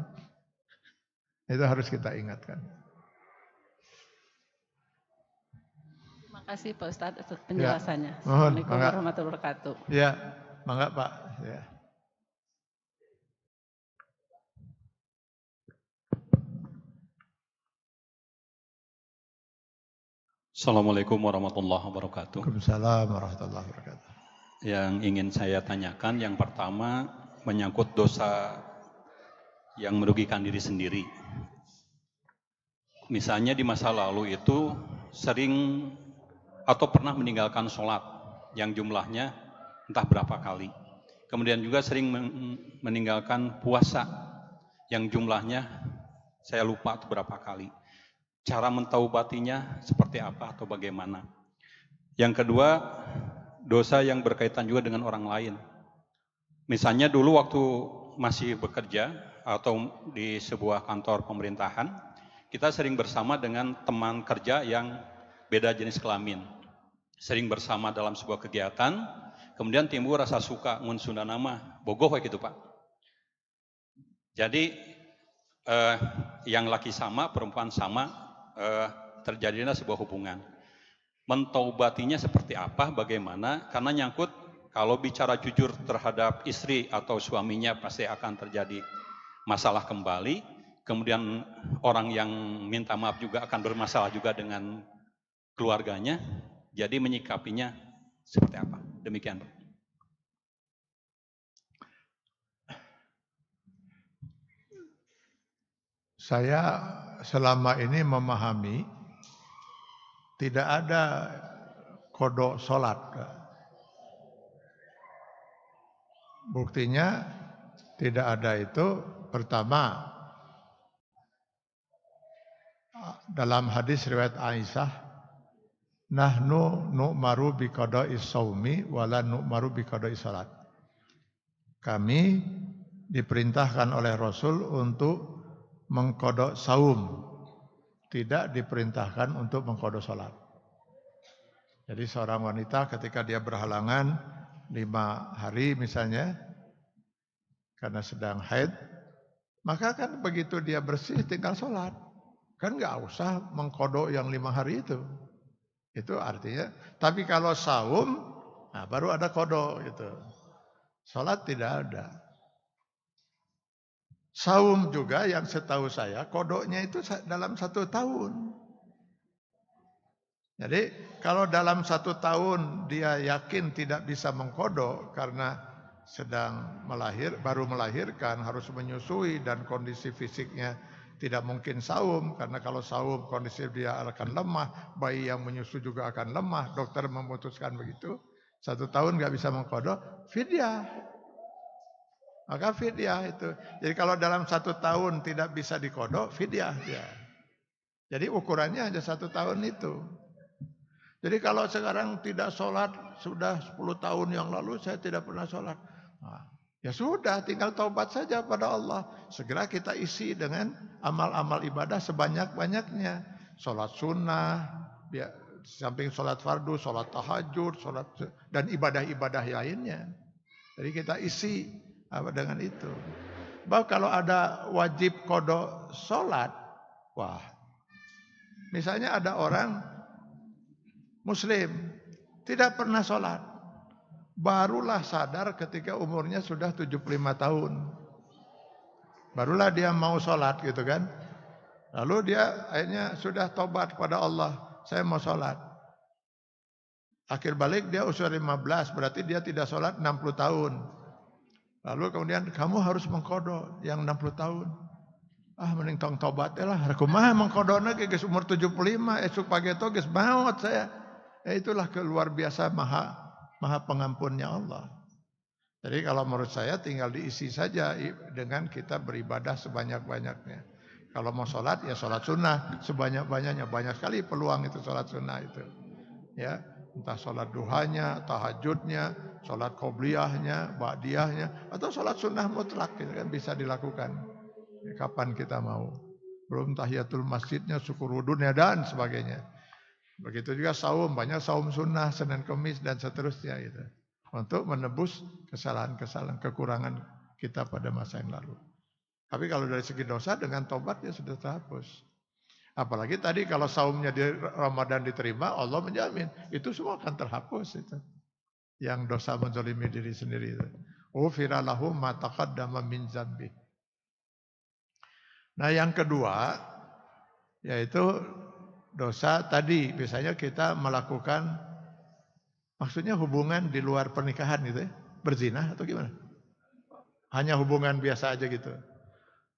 Itu harus kita ingatkan. Terima kasih Pak Ustadz atas penjelasannya. Ya. Mohon, Assalamualaikum warahmatullahi wabarakatuh. Ya, mangga Pak. Ya. Assalamualaikum warahmatullahi wabarakatuh. Waalaikumsalam warahmatullahi wabarakatuh. Yang ingin saya tanyakan yang pertama menyangkut dosa yang merugikan diri sendiri. Misalnya di masa lalu itu sering atau pernah meninggalkan sholat yang jumlahnya entah berapa kali. Kemudian juga sering meninggalkan puasa yang jumlahnya saya lupa berapa kali. Cara mentaubatinya seperti apa atau bagaimana. Yang kedua, dosa yang berkaitan juga dengan orang lain. Misalnya dulu waktu masih bekerja atau di sebuah kantor pemerintahan, kita sering bersama dengan teman kerja yang beda jenis kelamin. Sering bersama dalam sebuah kegiatan, kemudian timbul rasa suka ngun Sunda nama, bogoh kayak gitu Pak. Jadi yang laki sama, perempuan sama, terjadilah sebuah hubungan. Mentaubatinya seperti apa, bagaimana? Karena nyangkut kalau bicara jujur terhadap istri atau suaminya pasti akan terjadi masalah kembali. kemudian orang yang minta maaf juga akan bermasalah juga dengan keluarganya. Jadi menyikapinya seperti apa? Demikian, Pak. Saya selama ini memahami tidak ada kodok sholat. Buktinya tidak ada itu. Pertama, dalam hadis riwayat Aisyah, nahnu nu'maru bi qada'i shaumi wala nu'maru bi qada'i salat. Kami diperintahkan oleh Rasul untuk mengkodok saum, tidak diperintahkan untuk mengkodok salat. Jadi seorang wanita ketika dia berhalangan 5 hari misalnya karena sedang haid, maka kan begitu dia bersih tinggal sholat. Kan nggak usah mengkodok yang 5 hari itu. Itu artinya. Tapi kalau saum, nah baru ada kodok gitu. Sholat tidak ada. Saum juga yang setahu saya kodoknya itu dalam 1 tahun. Jadi kalau dalam 1 tahun dia yakin tidak bisa mengkodok karena sedang baru melahirkan, harus menyusui dan kondisi fisiknya tidak mungkin saum, karena kalau saum kondisi dia akan lemah, bayi yang menyusu juga akan lemah, dokter memutuskan begitu, 1 tahun nggak bisa mengkodok, fidyah. Maka fidyah itu. Jadi kalau dalam 1 tahun tidak bisa dikodok, fidyah ya. Jadi ukurannya hanya 1 tahun itu. Jadi kalau sekarang tidak sholat, sudah 10 tahun yang lalu saya tidak pernah sholat. Nah, ya sudah, tinggal taubat saja pada Allah. Segera kita isi dengan amal-amal ibadah sebanyak-banyaknya. Sholat sunnah, ya, samping sholat fardu, sholat tahajud, sholat dan ibadah-ibadah lainnya. Jadi kita isi dengan itu. Bahwa kalau ada wajib kodok sholat, wah, misalnya ada orang Muslim tidak pernah sholat, barulah sadar ketika umurnya sudah 75 tahun, barulah dia mau sholat gitu kan. Lalu dia akhirnya sudah tobat kepada Allah, saya mau sholat. Akhir balik dia usia 15, berarti dia tidak sholat 60 tahun. Lalu kemudian kamu harus mengkodok yang 60 tahun. Mending tong tobat lah. Kumaha mengkodokna geus umur 75, esuk pagi itu geus maot saya. Itulah luar biasa maha pengampunnya Allah. Jadi kalau menurut saya tinggal diisi saja dengan kita beribadah sebanyak-banyaknya. Kalau mau sholat ya sholat sunnah sebanyak-banyaknya. Banyak sekali peluang itu sholat sunnah itu. Ya, entah sholat duhanya, tahajudnya, sholat qobliyahnya, ba'diyahnya, atau sholat sunnah mutlak itu kan bisa dilakukan kapan kita mau. Belum tahiyatul masjidnya, syukur wudhunya dan sebagainya. Begitu juga saum, banyak saum sunnah, Senin Kemis dan seterusnya gitu. Untuk menebus kesalahan-kesalahan, kekurangan kita pada masa yang lalu. Tapi kalau dari segi dosa dengan tobat ya sudah terhapus. Apalagi tadi kalau saumnya di Ramadan diterima, Allah menjamin itu semua akan terhapus itu. Yang dosa menzalimi diri sendiri itu. Ghufira lahu ma taqaddama min dzambi. Nah, yang kedua yaitu dosa tadi, biasanya kita melakukan, maksudnya hubungan di luar pernikahan gitu ya, berzina atau gimana? Hanya hubungan biasa aja gitu.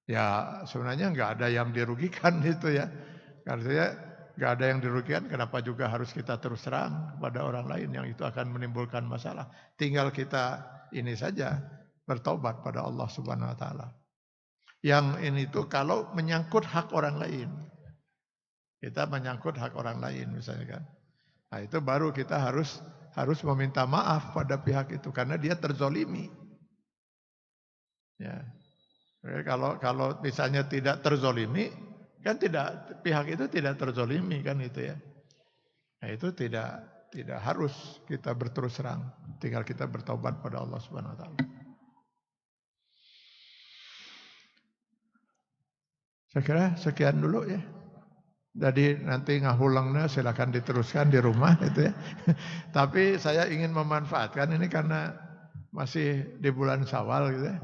Ya sebenarnya nggak ada yang dirugikan gitu ya. Artinya nggak ada yang dirugikan, kenapa juga harus kita terus terang pada orang lain yang itu akan menimbulkan masalah. Tinggal kita ini saja bertobat pada Allah Subhanahu wa taala. Yang ini tuh kalau menyangkut hak orang lain. Kita menyangkut hak orang lain misalnya kan. Nah itu baru kita harus meminta maaf pada pihak itu karena dia terzolimi. Ya. Kalau misalnya tidak terzolimi kan pihak itu tidak terzolimi kan itu ya. Nah itu tidak harus kita berterus terang. Tinggal kita bertobat pada Allah Subhanahu wa taala. Saya kira sekian dulu ya. Jadi nanti ngahulangnya silakan diteruskan di rumah itu ya. Tapi saya ingin memanfaatkan ini karena masih di bulan Syawal gitu ya.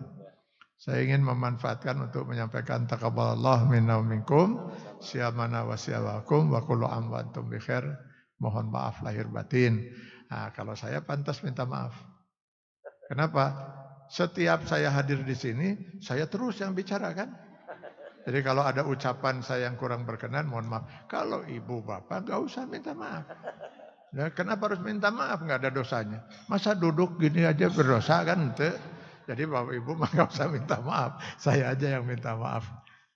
Saya ingin memanfaatkan untuk menyampaikan taqabbalallah minna wa minkum, siyamana wa siyawakum wa kullu am wa antum bi khair. Mohon maaf lahir batin. Nah, kalau saya pantas minta maaf. Kenapa? Setiap saya hadir di sini, saya terus yang bicara kan. Jadi kalau ada ucapan saya yang kurang berkenan, mohon maaf. Kalau ibu bapak gak usah minta maaf. Nah, kenapa harus minta maaf? Gak ada dosanya. Masa duduk gini aja berdosa kan? Ente? Jadi bapak ibu mah gak usah minta maaf. Saya aja yang minta maaf.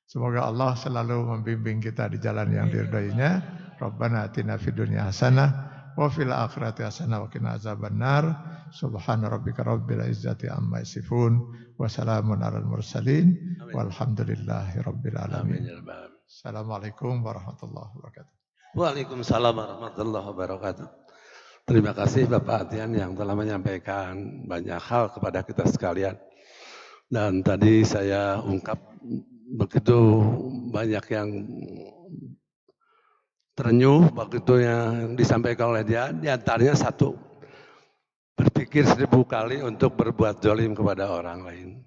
Semoga Allah selalu membimbing kita di jalan yang diridhoinya. Rabbana atina fid dunya hasanah wa fil akhirati hasanah wa qina azabannar. Subhana rabbika rabbil izzati amma yasifun wa salamun alal mursalin walhamdulillahi rabbil alamin. Assalamualaikum warahmatullahi wabarakatuh. Waalaikumsalam warahmatullahi wabarakatuh. Terima kasih Bapak Atian yang telah menyampaikan banyak hal kepada kita sekalian. Dan tadi saya ungkap begitu banyak yang terenyuh begitu yang disampaikan oleh dia. Di antaranya satu, berpikir 1000 kali untuk berbuat zalim kepada orang lain.